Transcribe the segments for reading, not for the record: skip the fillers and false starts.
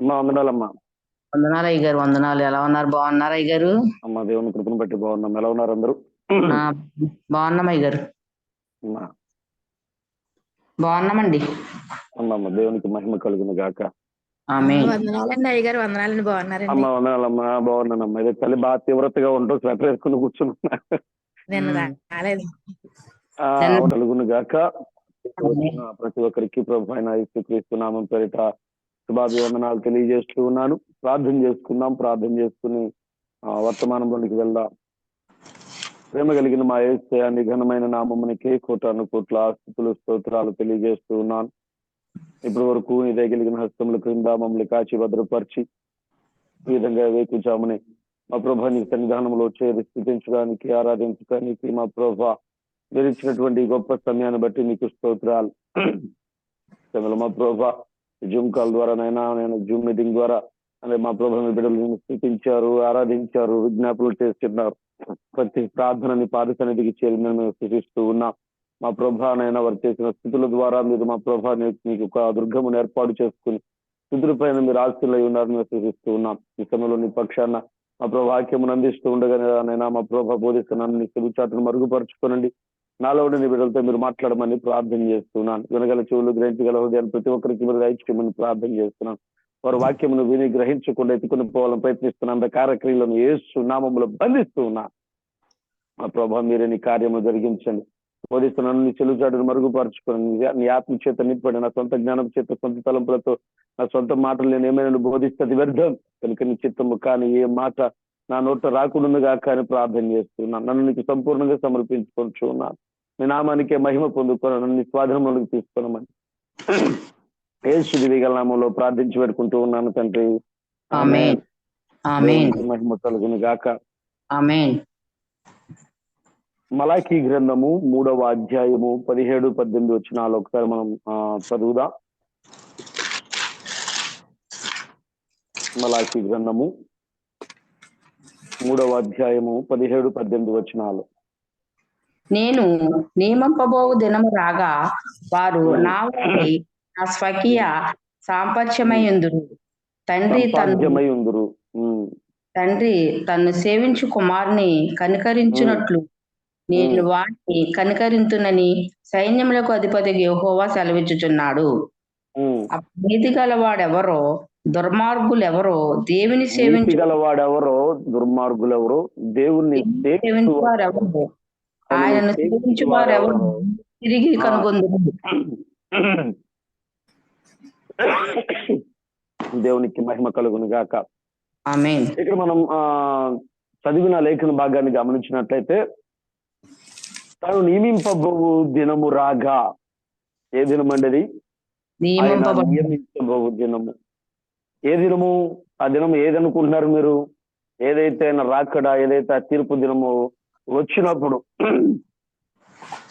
అమ్మ వందనాలమ్మా. వందనాలు అయ్య గారు, వందనాలు. ఎలా ఉన్నారు? బాగున్నారా అయ్య గారు? అమ్మ దేవుని కృపను బట్టి బాగున్నాం. ఎలా ఉన్నారు అందరూ? బాగున్నాం అయ్య గారు, అమ్మా బాగున్నామండి. అమ్మ దేవునికి మహిమ కలుగును గాక. వందనాలండి అయ్య గారు, వందనాలండి. బాగున్నారండి? అమ్మ వందనాలమ్మా, బాగున్నానమ్మా. ఇదే చలి బాగా తీవ్రతగా ఉంటూ స్వెటర్ వేసుకుని కూర్చున్నా. కలుగును గాక. ప్రతి ఒక్కరికి ప్రభు అయిన యేసుక్రీస్తు నామం పేరిట శుభాభివందనాలు తెలియజేస్తూ ఉన్నాను. ప్రార్థన చేసుకుందాం. ప్రార్థన చేసుకుని వర్తమానంలోనికి వెళ్దాం. ప్రేమ కలిగిన మా యేసయ్య ఘనమైన నామమునికి కోటాను కోట్ల ఆస్తుతులు స్తోత్రాలు తెలియజేస్తూ ఉన్నాను. ఇప్పటి వరకు ఇదే కలిగిన హస్తముల క్రింద మమ్మల్ని కాచి భద్రపరిచి ఈ విధంగా వేకుచామని మా ప్రభా నీ సన్నిధానంలో చేరి స్థితించడానికి, ఆరాధించడానికి మా ప్రభా మీరు ఇచ్చినటువంటి గొప్ప సమయాన్ని బట్టి నీకు స్తోత్రాలు. మా ప్రభా జూమ్ కాల్ ద్వారానైనా నేను జూమ్ మీటింగ్ ద్వారా అదే మా ప్రభా మీ బిడ్డలు స్థితించారు, ఆరాధించారు, విజ్ఞాపనలు చేస్తున్నారు. ప్రతి ప్రార్థనని పాద సన్నిధికి చేరి మేము స్థితిస్తూ ఉన్నాం. మా ప్రభానైనా వారు చేసిన స్థితుల ద్వారా మీరు మా ప్రభా నీకు ఒక దుర్గమును ఏర్పాటు చేసుకుని స్థితుల పైన మీరు ఆస్తులై ఉన్నారని మేము స్థితిస్తూ ఉన్నాం. ఈ సమయంలో నీ పక్షాన మా ప్రభా వాక్యమును అందిస్తూ ఉండగానైనా మా ప్రభా బోధిస్తున్నాను. నీ చెరుచాటును మరుగుపరుచుకోనండి. నాలో ఉండి నీ బిడ్డలతో మీరు మాట్లాడమని ప్రార్థన చేస్తున్నాను. వినగల చెవులు, గ్రహించగల హృదయాన్ని ప్రతి ఒక్కరికి మీరు దయచేయమని ప్రార్థన చేస్తున్నాను. వారు వాక్యమును విని గ్రహించకుండా ఎత్తుకుని పోవాలని ప్రయత్నిస్తున్న కార్యక్రియలను యేసు నామములో బంధిస్తూ ఉన్నా. మా ప్రభా మీరే నీ కార్యము జరిగించండి. బోధిస్తున్నాను. నీ చెలుచాటును మరుగుపరుచుకుని నీ ఆత్మ చేత నింపండి. నా సొంత జ్ఞానం చేత, సొంత తలంపులతో, నా సొంత మాటలు నేను ఏమైనా బోధిస్తుంది వ్యర్థం కనుక నీ చిత్తము కానీ ఏ మాట నా నోట రాకుండా కానీ ప్రార్థన చేస్తున్నాను. నన్ను నీకు సంపూర్ణంగా సమర్పించుకుంటూ ఉన్నాను. నీ నామానికే మహిమ పొందుకున్నాను. నీ స్వాధీనంలోకి తీసుకున్నామని యేసు దివ్య నామంలో ప్రార్థించి పెట్టుకుంటూ ఉన్నాను తండ్రి. ఆమేన్. ఆమేన్. మహిమ కలుగును గాక. ఆమేన్. మలాకీ గ్రంథము 3వ అధ్యాయము 17-18 వచనాలు ఒకసారి మనం చదువుదాం. మలాకీ గ్రంథము 3వ అధ్యాయము 17-18 వచనాలు. నేను నియమింపబోవు దినము రాగా వారు నా వారై నా స్వకీయ సాంపత్యమయుందురు. తండ్రి తన్ను సేవించు కుమారుని కనికరించున్నట్లు నేను వారిని కనికరింతునని సైన్యములకు అధిపతి యెహోవా సెలవిచ్చుచున్నాడు. నీతి గలవాడెవరో, దుర్మార్గులెవరో, దేవుని సేవించగలవాడెవరో, దుర్మార్గులెవరో, దేవుని సేవించువారెవరో, ఆయనను సేవించువారెవరో తిరిగి కనుగొందురు. దేవునికి మహిమ కలుగును గాక. ఆమేన్. ఇక్కడ మనం చదివిన లేఖన భాగాన్ని గమనించినట్లయితే తాను నియమింపబోవు దినము రాగా, ఏ దినం అండి అది? నియమించబోవు దినము. ఏ దినము? ఆ దినము ఏదనుకుంటున్నారు మీరు? ఏదైతే రాకడ, ఏదైతే ఆ తీర్పు దినము వచ్చినప్పుడు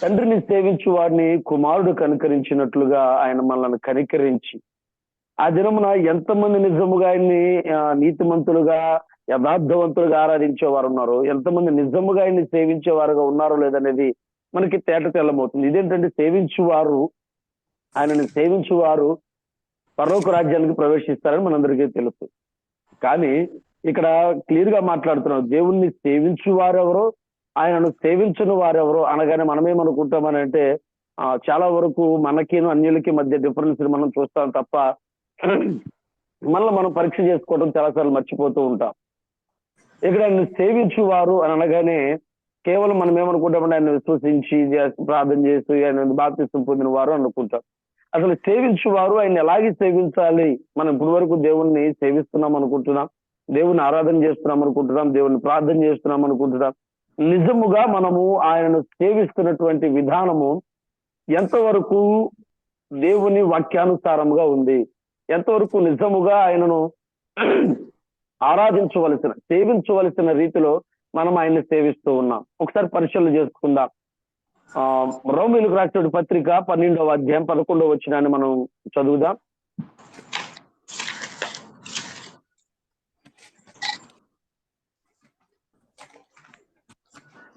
తండ్రిని సేవించు వారిని కుమారుడు కనికరించినట్లుగా ఆయన మనల్ని కనికరించి ఆ దినమున ఎంతమంది నిజముగా ఆయన్ని నీతిమంతులుగా, యథార్థవంతులుగా ఆరాధించే వారు ఉన్నారో, ఎంతమంది నిజముగా ఆయన్ని సేవించేవారుగా ఉన్నారో లేదనేది మనకి తేట తెల్లమవుతుంది. ఇదేంటంటే సేవించువారు, ఆయనని సేవించువారు పరలోక రాజ్యానికి ప్రవేశిస్తారని మనందరికీ తెలుసు. కానీ ఇక్కడ క్లియర్ గా మాట్లాడుతున్నాం, దేవుణ్ణి సేవించు వారెవరో, ఆయనను సేవించని వారెవరో అనగానే మనమేమనుకుంటామని అంటే చాలా వరకు మనకిను అన్యులకి మధ్య డిఫరెన్స్ మనం చూస్తాం తప్ప మళ్ళీ మనం పరీక్ష చేసుకోవడం చాలాసార్లు మర్చిపోతూ ఉంటాం. ఇక్కడ ఆయన సేవించువారు అని అనగానే కేవలం మనం ఏమనుకుంటామంటే ఆయన విశ్వసించి ప్రార్థన చేస్తూ ఆయన బాప్తిసం పొందిన వారు అనుకుంటాం. అసలు సేవించువారు ఆయన ఎలాగే సేవించాలి? మనం ఇప్పటి వరకు దేవుణ్ణి సేవిస్తున్నాం అనుకుంటున్నాం, దేవుని ఆరాధన చేస్తున్నాం అనుకుంటున్నాం, దేవుని ప్రార్థన చేస్తున్నాం అనుకుంటున్నాం. నిజముగా మనము ఆయనను సేవిస్తున్నటువంటి విధానము ఎంతవరకు దేవుని వాక్యానుసారంగా ఉంది? ఎంతవరకు నిజముగా ఆయనను ఆరాధించవలసిన, సేవించవలసిన రీతిలో మనం ఆయన్ని సేవిస్తూ ఉన్నాం? ఒకసారి పరిశీలన చేసుకుందాం. రోమీయులకు రాసిన పత్రిక 12వ అధ్యాయం 11వ వచనాన్ని మనం చదువుదాం.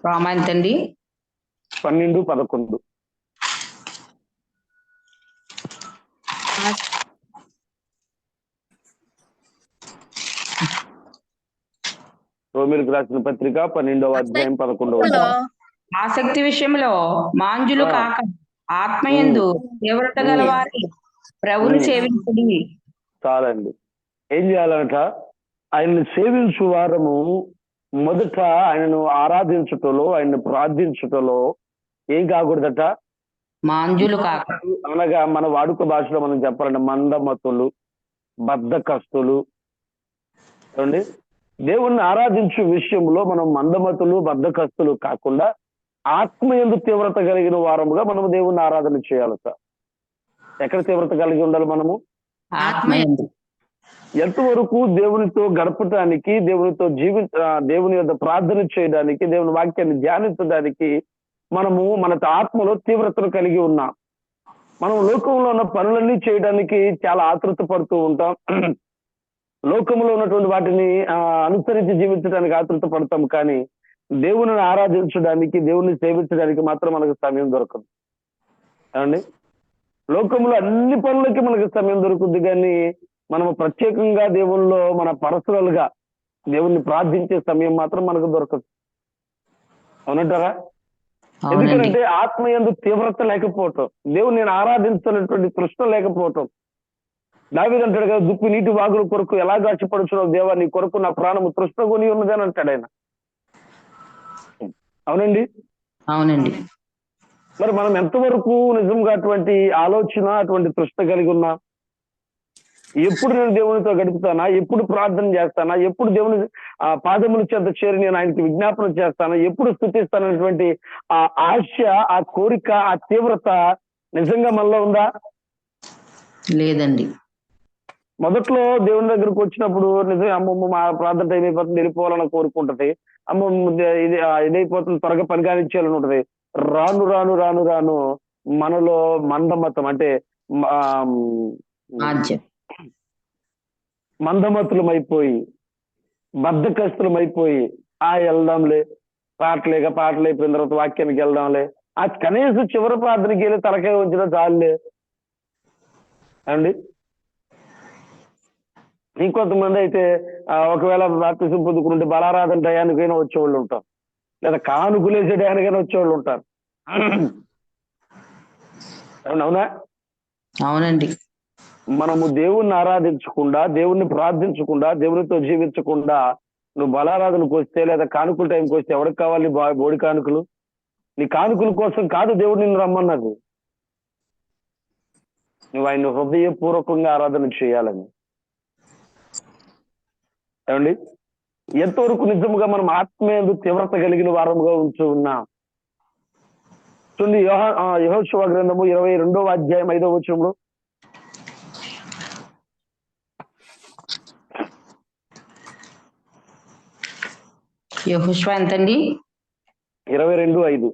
రామాయంతండి 12-11. రోమిలకు రాసిన పత్రిక 12వ అధ్యాయం 11వ వచనం. ఆసక్తి విషయంలో మాంజులు ఆ. కాక ఆత్మయందు తీవ్రత గలవారి ప్రభుని సేవించుడి. చాలండి. ఏం చేయాలంట? ఆయన్ని సేవించు వారము మొదట ఆయనను ఆరాధించుటలో, ఆయన్ని ప్రార్థించుటలో ఏం కాకూడదట? మాంజులు కాక. అనగా మన వాడుక భాషలో మనం చెప్పాలంటే మందమతులు, బద్ధకస్తులు. ఏమండి? దేవుణ్ణి ఆరాధించే విషయంలో మనం మందమతులు, బద్ధకస్తులు కాకుండా ఆత్మయందు తీవ్రత కలిగిన వారముగా మనము దేవుణ్ణి ఆరాధన చేయాలి సార్. ఎక్కడ తీవ్రత కలిగి ఉండాలి మనము? ఆత్మయందు. ఎంతవరకు దేవునితో గడపటానికి, దేవునితో దేవుని యొక్క ప్రార్థన చేయడానికి, దేవుని వాక్యాన్ని ధ్యానించడానికి మనము మన ఆత్మలో తీవ్రతను కలిగి ఉన్నాం. మనం లోకంలో ఉన్న పనులన్నీ చేయడానికి చాలా ఆతృత పడుతూ ఉంటాం. లోకంలో ఉన్నటువంటి వాటిని అనుసరించి జీవించడానికి ఆతృత పడతాం. కానీ దేవుని ఆరాధించడానికి, దేవుని సేవించడానికి మాత్రం మనకు సమయం దొరకదు. ఏమండి? లోకంలో అన్ని పనులకి మనకు సమయం దొరుకుద్ది, కానీ మనము ప్రత్యేకంగా దేవుల్లో మన పర్సనల్ గా దేవుణ్ణి ప్రార్థించే సమయం మాత్రం మనకు దొరకదు. అవునంటారా? ఎందుకంటే ఆత్మయందు తీవ్రత లేకపోవటం, దేవుని నేను ఆరాధించినటువంటి తృష్ణ లేకపోవటం. దావీదు అంటాడు కదా, దుప్పి నీటి వాగుల కొరకు ఎలా గాచిపడుచున్నావు దేవా, నీ కొరకు నా ప్రాణము తృష్ణ కొని ఉన్నది అని అంటాడు ఆయన. అవునండి. అవునండి. మరి మనం ఎంతవరకు నిజంగా అటువంటి ఆలోచన, అటువంటి తృష్ణ కలిగి ఉన్నా? ఎప్పుడు నేను దేవునితో గడుపుతానా, ఎప్పుడు ప్రార్థన చేస్తానా, ఎప్పుడు దేవుని పాదముల చేత చేరి నేను ఆయనకి విజ్ఞాపన చేస్తానా, ఎప్పుడు స్తుతిస్తానటువంటి ఆ ఆశ, ఆ కోరిక, ఆ తీవ్రత నిజంగా మనలో ఉందా? లేదండి. మొదట్లో దేవుని దగ్గరకు వచ్చినప్పుడు నిజంగా అమ్మమ్మ మా ప్రార్థన టైం అయిపోతుంది, వెళ్ళిపోవాలని కోరుకుంటది. అమ్మమ్మ ఇది ఇదైపోతుంది, త్వరగా పని కానిచ్చేయాలని ఉంటది. రాను రాను రాను రాను మనలో మందమతం అంటే మందమతులమైపోయి, బద్ధకస్తులమైపోయి, వెళ్దాంలే, పాటలు అయిపోయిన తర్వాత వాక్యానికి వెళ్దాంలే, ఆ కనీసం చివరి ప్రార్థనకి వెళ్ళి తలకాయ ఉంచిన చాలులే అండి. ఇంకొంతమంది అయితే ఒకవేళ బాప్తిసం పొందుకుంటే బలారాధన టయానికైనా వచ్చేవాళ్ళు ఉంటారు, లేదా కానుకలేసే టయానికైనా వచ్చేవాళ్ళు ఉంటారు. అవునా? అవునండి. మనము దేవుణ్ణి ఆరాధించకుండా, దేవుణ్ణి ప్రార్థించకుండా, దేవునితో జీవించకుండా నువ్వు బలారాధనకు వస్తే, లేదా కానుకల టైంకి వస్తే ఎవరికి కావాలి బోడి కానుకలు? నీ కానుకల కోసం కాదు దేవుడు నిన్ను రమ్మన్నది. నువ్వు ఆయన హృదయపూర్వకంగా ఆరాధన చేయాలని. ఏమండి? ఎంతవరకు నిజముగా మనం ఆత్మీయందు తీవ్రత కలిగిన వారముగా ఉంటూ ఉన్నాం? చూడండి, యెహోషువ గ్రంథము 22వ అధ్యాయం 5వ వచనంలో, యెహోషువ ఎంతండి? 22:5.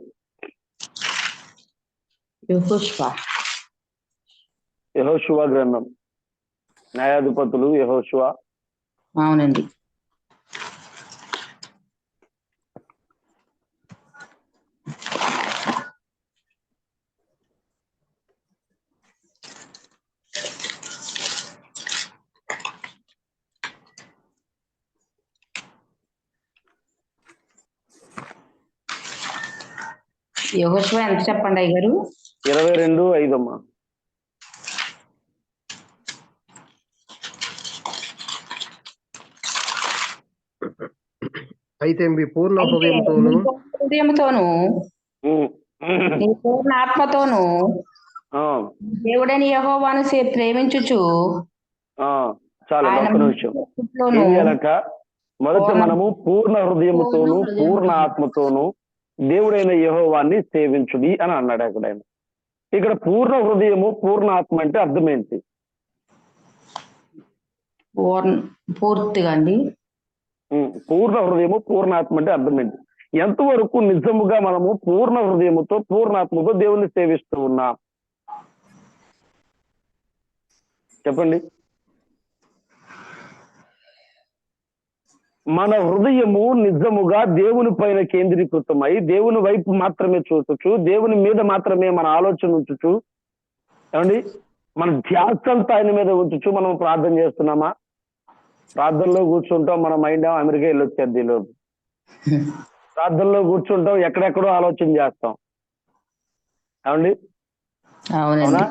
యెహోషువ గ్రంథం, న్యాయాధిపతులు యెహోషువ. అవునండి. యెహోషువ ఎంత చెప్పండి అయ్యగారు? 22:5 అమ్మా. అయితే మీ పూర్ణ హృదయంతోను నీ పూర్ణ ఆత్మతోను దేవుడని యెహోవాను ప్రేమించుచు. చాలా ఒక్క నిమిషం. ఏం చేయాలట? మొదట మనము పూర్ణ హృదయముతోను, పూర్ణ ఆత్మతోను దేవుడైన యెహోవాన్ని సేవించుడి అని అన్నాడు అక్కడ ఆయన. ఇక్కడ పూర్ణ హృదయము, పూర్ణ ఆత్మ అంటే అర్థం ఏంటి? పూర్తిగా అండి. పూర్ణ హృదయము, పూర్ణ ఆత్మ అంటే అర్థం ఏంటి? ఎంతవరకు నిజముగా మనము పూర్ణ హృదయముతో, పూర్ణాత్మతో దేవుణ్ణి సేవిస్తూ ఉన్నాం? చెప్పండి. మన హృదయము నిజముగా దేవుని పైన కేంద్రీకృతమై, దేవుని వైపు మాత్రమే చూచుచు, దేవుని మీద మాత్రమే మన ఆలోచన ఉంచుచు, ఏమండి మన ధ్యాస అంతా ఆయన మీద ఉంచుచు మనం ప్రార్థన చేస్తున్నామా? ప్రార్థనలో కూర్చుంటాం, మన మైండ్ అమెరికా వెళ్ళొచ్చేది లోపు. ప్రార్థనలో కూర్చుంటాం, ఎక్కడెక్కడో ఆలోచన చేస్తాం. ఏమండి? అవునా? అవునండి.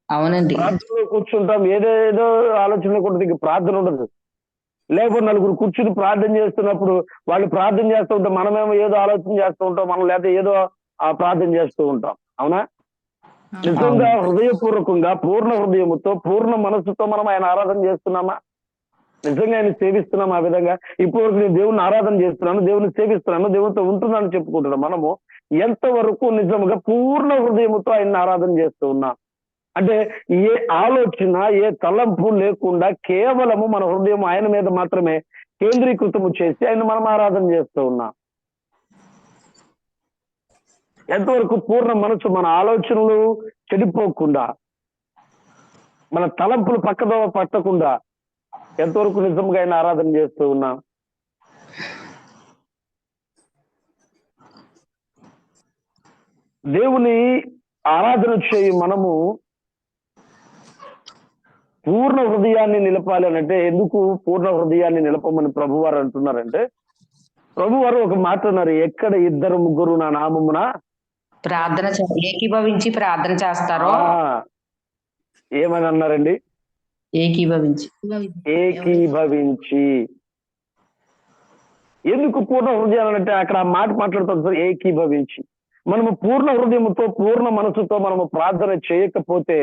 అవునండి. ప్రార్థనలో కూర్చుంటాం, ఏదేదో ఆలోచన కూడా ఇంక ప్రార్థన ఉండదు. లేకపోతే నలుగురు కూర్చుని ప్రార్థన చేస్తున్నప్పుడు వాళ్ళు ప్రార్థన చేస్తూ ఉంటాం, మనమేమో ఏదో ఆలోచన చేస్తూ ఉంటాం, మనం లేదా ఏదో ప్రార్థన చేస్తూ ఉంటాం. అవునా? నిజంగా హృదయపూర్వకంగా పూర్ణ హృదయముతో పూర్ణ మనస్సుతో మనం ఆయన ఆరాధన చేస్తున్నామా? నిజంగా ఆయన సేవిస్తున్నాం ఆ విధంగా? ఇప్పుడు నేను దేవుని ఆరాధన చేస్తున్నాను, దేవుని సేవిస్తున్నాను, దేవునితో ఉంటున్నాను చెప్పుకుంటున్నాం. మనము ఎంతవరకు నిజంగా పూర్ణ హృదయముతో ఆయన ఆరాధన చేస్తూ ఉన్నాం? అంటే ఏ ఆలోచన, ఏ తలంపు లేకుండా కేవలము మన హృదయం ఆయన మీద మాత్రమే కేంద్రీకృతము చేసి ఆయన మనం ఆరాధన చేస్తూ ఉన్నాం. ఎంతవరకు పూర్ణ మనసు, మన ఆలోచనలు చెడిపోకుండా, మన తలంపులు పక్కదోవ పట్టకుండా ఎంతవరకు నిజంగా ఆయన ఆరాధన చేస్తూ ఉన్నాం? దేవుని ఆరాధన చేయి మనము పూర్ణ హృదయాన్ని నిలపాలి అని అంటే, ఎందుకు పూర్ణ హృదయాన్ని నిలపమని ప్రభువారు అంటున్నారంటే, ప్రభువారు ఒక మాట అన్నారు, ఎక్కడ ఇద్దరు ముగ్గురు నా నామమున ప్రార్థన ఏకీభవించి ప్రార్థన చేస్తారో. ఏమని అన్నారండి? ఏకీభవించి. ఏకీభవించి. ఎందుకు పూర్ణ హృదయాన్ని అంటే అక్కడ ఆ మాట మాట్లాడుతాం, ఏకీభవించి. మనము పూర్ణ హృదయముతో పూర్ణ మనసుతో మనము ప్రార్థన చేయకపోతే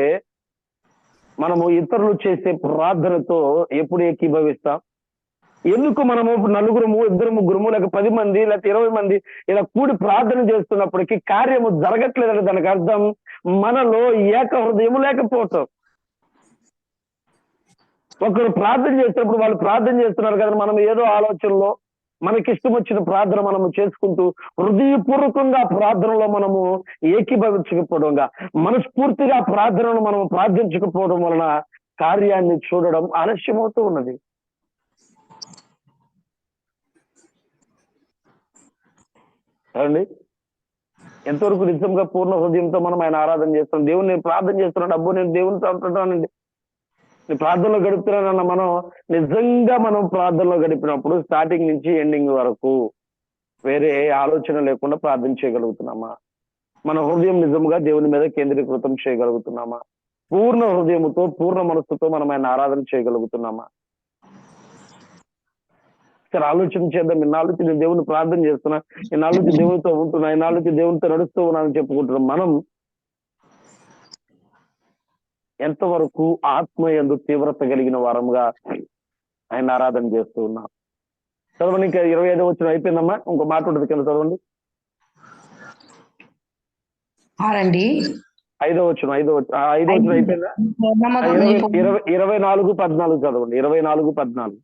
మనము ఇతరులు చేసే ప్రార్థనతో ఎప్పుడు ఏకీభవిస్తాం? ఎందుకు మనము నలుగురము, ఇద్దరు ముగ్గురము, లేక 10 మంది, లేక 20 మంది ఇలా కూడి ప్రార్థన చేస్తున్నప్పటికీ కార్యము జరగట్లేదని దానికి అర్థం మనలో ఏక హృదయము లేకపోవటం. ఒకరు ప్రార్థన చేసినప్పుడు వాళ్ళు ప్రార్థన చేస్తున్నారు కదా, మనం ఏదో ఆలోచనలో మనకిష్టం వచ్చిన ప్రార్థన మనము చేసుకుంటూ హృదయపూర్వకంగా ప్రార్థనలో మనము ఏకీభవించకపోవడంగా, మనస్ఫూర్తిగా ప్రార్థనను మనము ప్రార్థించకపోవడం వలన కార్యాన్ని చూడడం ఆలస్యమవుతూ ఉన్నది. అండి, ఎంతవరకు నిజంగా పూర్ణ హృదయంతో మనం ఆయన ఆరాధన చేస్తాం? దేవుని నేను ప్రార్థన చేస్తున్నాను, అబ్బో నేను దేవునితో అంటున్నానండి, నేను ప్రార్థనలో గడుపుతున్నానన్న మనం నిజంగా మనం ప్రార్థనలో గడిపినప్పుడు స్టార్టింగ్ నుంచి ఎండింగ్ వరకు వేరే ఆలోచన లేకుండా ప్రార్థన చేయగలుగుతున్నామా? మన హృదయం నిజంగా దేవుని మీద కేంద్రీకృతం చేయగలుగుతున్నామా? పూర్ణ హృదయముతో పూర్ణ మనస్సుతో మనం ఆయన ఆరాధన చేయగలుగుతున్నామా? సరే, ఆలోచన చేద్దాం. ఇన్నాళ్ళకి నేను దేవుని ప్రార్థన చేస్తున్నా, ఇన్నాళ్ళకి దేవునితో ఉంటున్నా, ఇన్నాళ్ళకి దేవునితో నడుస్తూ ఉన్నానని చెప్పుకుంటున్నాం. మనం ఎంతవరకు ఆత్మ యందు తీవ్రత కలిగిన వారముగా ఆయన ఆరాధన చేస్తూ ఉన్నాం? చదవండి, ఇంకా 25వ వచనం అయిపోయిందమ్మా, ఇంకో మాట ఉంటుంది కింద చదవండి. 5వ వచనం అయిపోయిందా? 24-14 చదవండి. 24-14.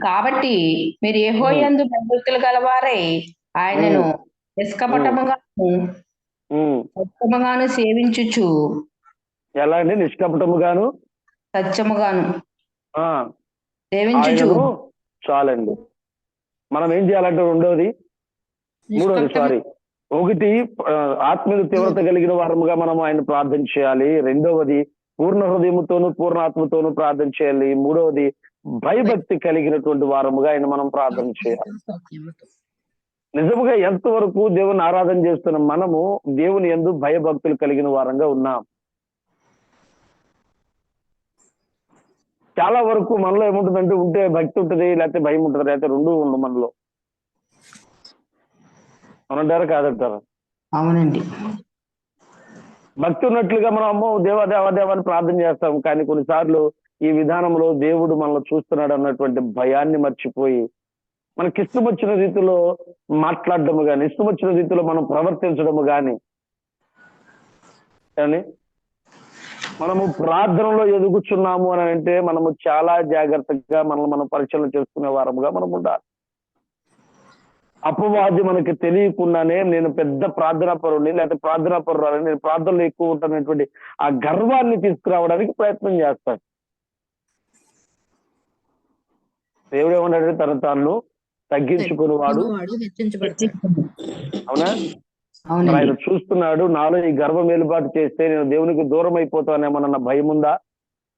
కాబట్టి మీరు యెహోవాయందు భయభక్తులు గలవారై ఆయనను నిష్కపటముగాను సేవించుచు. ఎలా అండి? నిష్కపటముగాను సత్యముగాను సేవించుచు. చాలండి. మనం ఏం చేయాలంటే మూడోది ఒకటి ఆత్మీయ తీవ్రత కలిగిన వారముగా మనం ఆయన ప్రార్థన చేయాలి. రెండవది పూర్ణ హృదయముతోను పూర్ణ ఆత్మతోను ప్రార్థన చేయాలి. మూడవది భయభక్తి కలిగినటువంటి వారముగా ఆయన మనం ప్రార్థన చేయాలి. నిజముగా ఎంతవరకు దేవుని ఆరాధన చేస్తున్న మనము దేవుని యందు భయభక్తులు కలిగిన వారంగా ఉన్నాం? చాలా వరకు మనలో ఏముంటుందంటే, ఉంటే భక్తి ఉంటుంది, లేకపోతే భయం ఉంటుంది, లేకపోతే రెండు ఉండవు మనలో. అనంటారా కాదంటారా? అవునండి. భక్తి ఉన్నట్లుగా మనం అమ్మో దేవా దేవా దేవా అని ప్రార్థన చేస్తాం, కానీ కొన్నిసార్లు ఈ విధానంలో దేవుడు మనల్ని చూస్తున్నాడు అన్నటువంటి భయాన్ని మర్చిపోయి మనకి ఇష్టం వచ్చిన రీతిలో మాట్లాడడము కానీ, ఇష్టం వచ్చిన రీతిలో మనం ప్రవర్తించడము కానీ మనము ప్రార్థనలో ఎదుగుచున్నాము అని అంటే మనము చాలా జాగ్రత్తగా మనం పరిశీలన చేసుకునే వారముగా మనం ఉండాలి. అపవాది మనకి తెలియకుండానే నేను పెద్ద ప్రార్థనా పరుని, లేకపోతే ప్రార్థనా పరురాలని, నేను ప్రార్థనలో ఎక్కువ ఉంటానటువంటి ఆ గర్వాన్ని తీసుకురావడానికి ప్రయత్నం చేస్తాడు. దేవుడు ఏమన్నాడు? తను తాను తగ్గించుకుని వాడు. అవునా? మరి అవునండి. ఆయన చూస్తున్నాడు, నాలో ఈ గర్వం ఏలుబాటు చేస్తే నేను దేవునికి దూరం అయిపోతానేమోనన్న భయం ఉందా?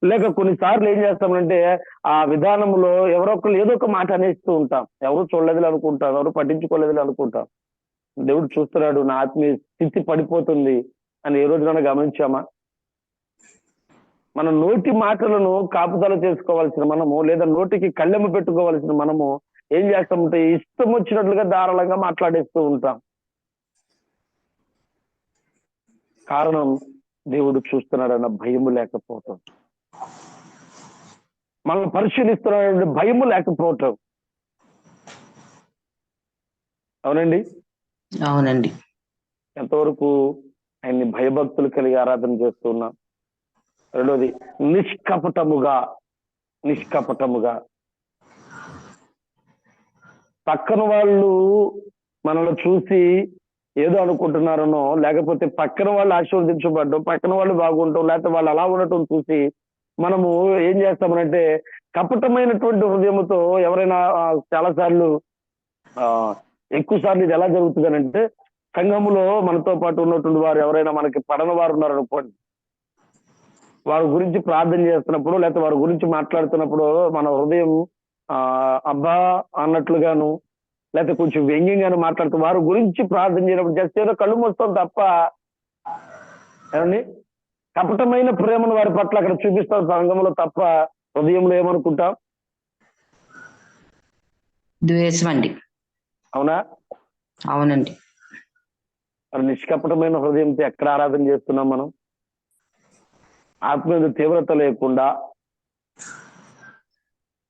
లేక కొన్నిసార్లు ఏం చేస్తామంటే ఆ విధానంలో ఎవరో ఒకరు ఏదో ఒక మాట అనేస్తూ ఉంటాం, ఎవరు చూడలేదులే అనుకుంటాం, ఎవరు పట్టించుకోలేదులే అనుకుంటాం. దేవుడు చూస్తున్నాడు, నా ఆత్మీయ స్థితి పడిపోతుంది అని ఏ రోజున గమనించామా? మన నోటి మాటలను కాపుదల చేసుకోవాల్సిన మనము, లేదా నోటికి కళ్ళెము పెట్టుకోవాల్సిన మనము ఏం చేస్తామంటే ఇష్టం వచ్చినట్లుగా ధారాళంగా మాట్లాడేస్తూ ఉంటాం. కారణం దేవుడు చూస్తున్నాడన్న భయము లేకపోవటం, మనం పరిశీలిస్తున్నాడన్న భయము లేకపోవటం. అవునండి. అవునండి. ఎంతవరకు ఆయన్ని భయభక్తులు కలిగి ఆరాధన చేస్తున్నాం. రెండోది నిష్కపటముగా పక్కన వాళ్ళు మనల్ని చూసి ఏదో అనుకుంటున్నారనో, లేకపోతే పక్కన వాళ్ళు ఆశీర్వదించబడ్డం, పక్కన వాళ్ళు బాగుంటాం, లేకపోతే వాళ్ళు అలా ఉండటం చూసి మనము ఏం చేస్తామనంటే కపటమైనటువంటి హృదయంతో ఎవరైనా చాలా సార్లు ఎక్కువ సార్లు ఇది ఎలా జరుగుతుందనంటే, సంఘములో మనతో పాటు ఉన్నటువంటి వారు ఎవరైనా మనకి పడని వారు ఉన్నారనుకోండి, వారి గురించి ప్రార్థన చేస్తున్నప్పుడు లేకపోతే వారి గురించి మాట్లాడుతున్నప్పుడు మన హృదయం అబ్బా అన్నట్లుగాను, లేకపోతే కొంచెం వ్యంగ్యంగాను మాట్లాడుతూ వారి గురించి ప్రార్థన చేయడం జస్ట్ ఏదో కళ్ళు మూస్తాం తప్ప, ఏమండి, కపటమైన ప్రేమను వారి పట్ల అక్కడ చూపిస్తాం సంఘంలో తప్ప హృదయంలో ఏమనుకుంటాం? ద్వేషం అండి. అవునా? అవునండి. మరి నిష్కపటమైన హృదయంతో ఎక్కడ ఆరాధన చేస్తున్నాం మనం? ఆత్మ తీవ్రత లేకుండా,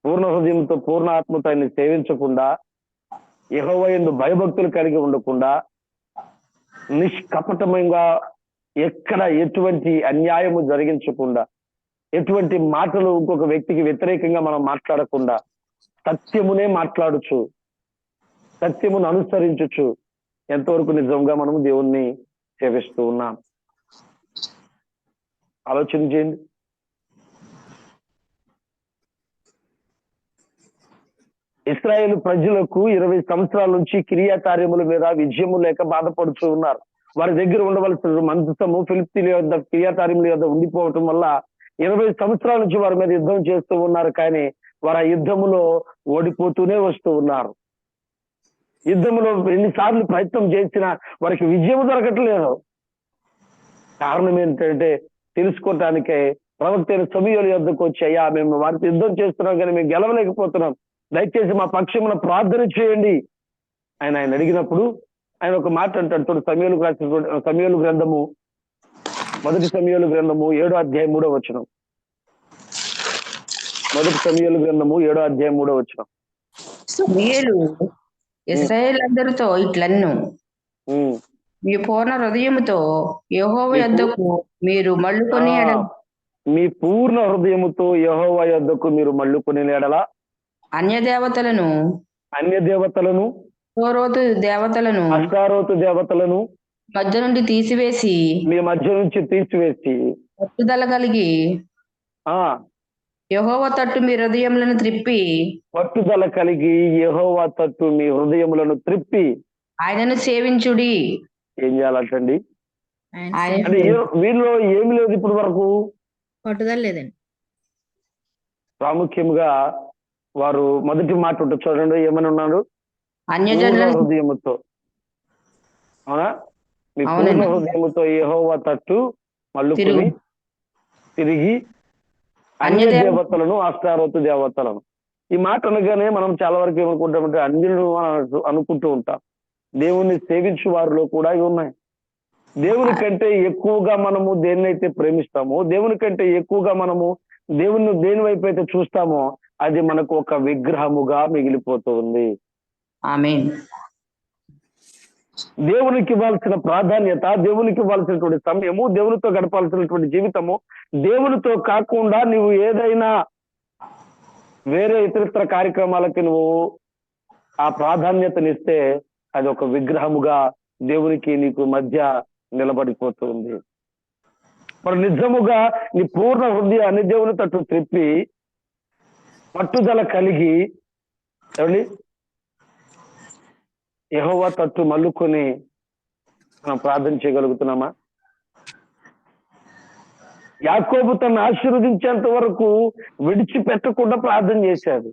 పూర్ణ హృదయంతో పూర్ణ ఆత్మతో ఆయన్ని సేవించకుండా, యెహోవా యందు భయభక్తులు కలిగి ఉండకుండా, నిష్కపటంగా ఎక్కడ ఎటువంటి అన్యాయము జరిగించకుండా, ఎటువంటి మాటలు ఇంకొక వ్యక్తికి వ్యతిరేకంగా మనం మాట్లాడకుండా, సత్యమునే మాట్లాడుచు, సత్యమును అనుసరించుచు ఎంతవరకు నిజంగా మనము దేవుణ్ణి సేవిస్తూ ఉన్నాం? ఆలోచన చేయండి. ఇశ్రాయేలు ప్రజలకు 20 సంవత్సరాల నుంచి క్రియాకార్యముల మీద విజయము లేక బాధపడుతూ ఉన్నారు. వారి దగ్గర ఉండవలసిన మందసము ఫిలిష్తీయుల యొద్ద క్రియాకార్యముల యొద్ద ఉండిపోవటం వల్ల 20 సంవత్సరాల నుంచి వారి మీద యుద్ధం చేస్తూ ఉన్నారు. కానీ వారు ఆ యుద్ధములో ఓడిపోతూనే వస్తూ ఉన్నారు. యుద్ధంలో ఎన్నిసార్లు ప్రయత్నం చేసినా వారికి విజయం దొరకట్లేదు. కారణం ఏంటంటే తెలుసుకోవటానికే ప్రవక్త అయిన సమూయేలు యొద్దకు వచ్చి, అయ్యా మేము వారితో యుద్ధం చేస్తున్నాం కానీ మేము గెలవలేకపోతున్నాం, దయచేసి మా పక్షమున ప్రార్థన చేయండి ఆయన అడిగినప్పుడు ఆయన ఒక మాట అంటాడు. చూడు, సమూయేలుకు రాసిన సమూయేలు గ్రంథము, మొదటి సమూయేలు గ్రంథము 7వ అధ్యాయం 3వ వచనం. మొదటి సమూయేలు గ్రంథము 7వ అధ్యాయం 3వ వచనం. సమూయేలు ఇశ్రాయేలు అందరితో ఇట్లన్ను, మీ పూర్ణ హృదయముతో యెహోవా యొద్దకు మీరు మళ్ళుకొని మీ పూర్ణ హృదయముతో యెహోవా యొద్దకు మీరు మళ్ళుకొని ఎడల అన్య దేవతలను అష్టారోతు దేవతలను మధ్య నుండి తీసివేసి మీ మధ్య నుంచి తీసివేసి పట్టుదల కలిగి యెహోవా తట్టు మీ హృదయములను త్రిప్పి ఆయనను సేవించుడి. ఏం చేయాలంటండి? అంటే వీళ్ళు ఏమి లేదు ఇప్పుడు వరకు, పట్టుదల లేదండి. ప్రాముఖ్యంగా వారు మొదటి మాట ఉంటుంది చూడండి, ఏమని ఉన్నాడు? అన్యజనుల హృదయముతో. అవునా? మీ పూర్ణ హృదయముతో యెహోవా తట్టు మళ్ళుకొని తిరిగి అన్య దేవతలను, అష్టారోతు దేవతలను. ఈ మాట అనగానే మనం చాలా వరకు ఏమనుకుంటామంటే అన్యులను అనుకుంటూ ఉంటాం. దేవుణ్ణి సేవించు వారిలో కూడా ఇవి ఉన్నాయి. దేవుని కంటే ఎక్కువగా మనము దేన్నైతే ప్రేమిస్తామో, దేవుని కంటే ఎక్కువగా మనము దేవుని దేని వైపు అయితే చూస్తామో అది మనకు ఒక విగ్రహముగా మిగిలిపోతుంది. ఆమేన్. దేవునికి ఇవ్వాల్సిన ప్రాధాన్యత, దేవునికి ఇవ్వాల్సినటువంటి సమయము, దేవునితో గడపాల్సినటువంటి జీవితము, దేవునితో కాకుండా నువ్వు ఏదైనా వేరే ఇతరితర కార్యక్రమాలకి నువ్వు ఆ ప్రాధాన్యతనిస్తే అది ఒక విగ్రహముగా దేవునికి నీకు మధ్య నిలబడిపోతుంది. మరి నిజముగా నీ పూర్ణ హృదయాన్ని దేవుని తట్టు త్రిప్పి పట్టుదల కలిగి యెహోవా తట్టు మల్లుకొని మనం ప్రార్థన చేయగలుగుతున్నామా? యాకోబు తను ఆశీర్వదించేంత వరకు విడిచిపెట్టకుండా ప్రార్థన చేశాడు.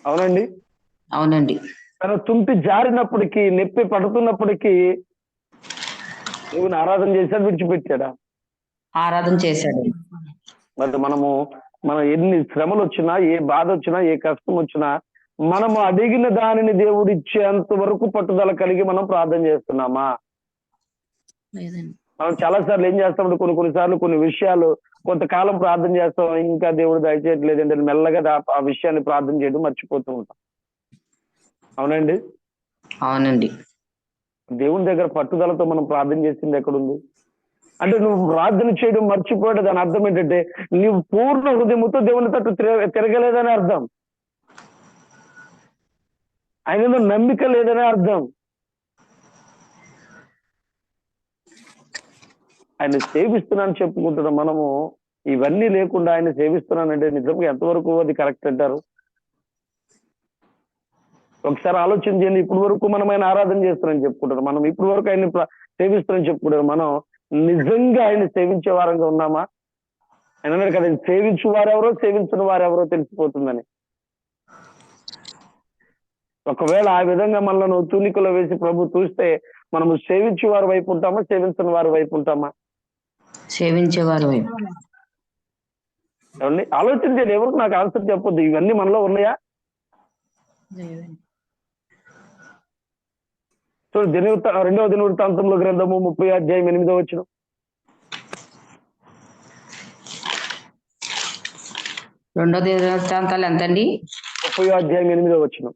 అవునండి. అవునండి. తన తుంటి జారినప్పటికీ, నొప్పి పడుతున్నప్పటికీ దేవుని ఆరాధన చేశాడు, విడిచిపెట్టాడా? ఆరాధన చేశాడు. మరి మనం ఎన్ని శ్రమలు వచ్చినా, ఏ బాధ వచ్చినా, ఏ కష్టం వచ్చినా మనము అడిగిన దానిని దేవుడు ఇచ్చేంత వరకు పట్టుదల కలిగి మనం ప్రార్థన చేస్తున్నామా? లేదండి. మనం చాలా సార్లు ఏం చేస్తామంటే కొన్నిసార్లు కొన్ని విషయాలు కొంతకాలం ప్రార్థన చేస్తాం, ఇంకా దేవుడు దయచేయట్లేదంటే మెల్లగా ఆ విషయాన్ని ప్రార్థన చేయడం మర్చిపోతూ ఉంటాం. అవునండి. అవునండి. దేవుని దగ్గర పట్టుదలతో మనం ప్రార్థన చేసింది ఎక్కడుంది? అంటే నువ్వు ప్రార్థన చేయడం మర్చిపోయాడు, దాని అర్థం ఏంటంటే నీవు పూర్ణ హృదయముతో దేవుని తట్టు తిరగలేదని అర్థం. ఆయనలో నమ్మిక లేదని అర్థం. ఆయన సేవిస్తున్నాను చెప్పుకుంటున్నాం మనము, ఇవన్నీ లేకుండా ఆయన సేవిస్తున్నానంటే నిజంగా ఎంతవరకు అది కరెక్ట్ అంటారు? ఒకసారి ఆలోచన చేయండి. ఇప్పుడు వరకు మనం ఆయన ఆరాధన చేస్తున్నారని చెప్పుకుంటారు, మనం ఇప్పుడు వరకు ఆయన సేవిస్తున్నారని చెప్పుకుంటారు, మనం నిజంగా ఆయన సేవించే వారంగా ఉన్నామా? ఆయన అన్నాడు కదా, సేవించు వారెవరో సేవించిన వారెవరో తెలిసిపోతుందని. ఒకవేళ ఆ విధంగా మనల్ని తూనికలో వేసి ప్రభు చూస్తే మనము సేవించే వారి వైపు ఉంటామా, సేవించిన వారి వైపు ఉంటామా? సేవించేవారు వైపు. ఏమండి? ఆలోచన చేయండి. ఎవరికి నాకు ఆన్సర్ చెప్పొద్దు. ఇవన్నీ మనలో ఉన్నాయా? లేదండి. చూడు, 2వ దినవృత్తాంతముల గ్రంథము 30 అధ్యాయం 8వ వచనం. 2వ దినవృత్తాంతాలు ఎంతండి? 30 అధ్యాయం 8వ వచనం.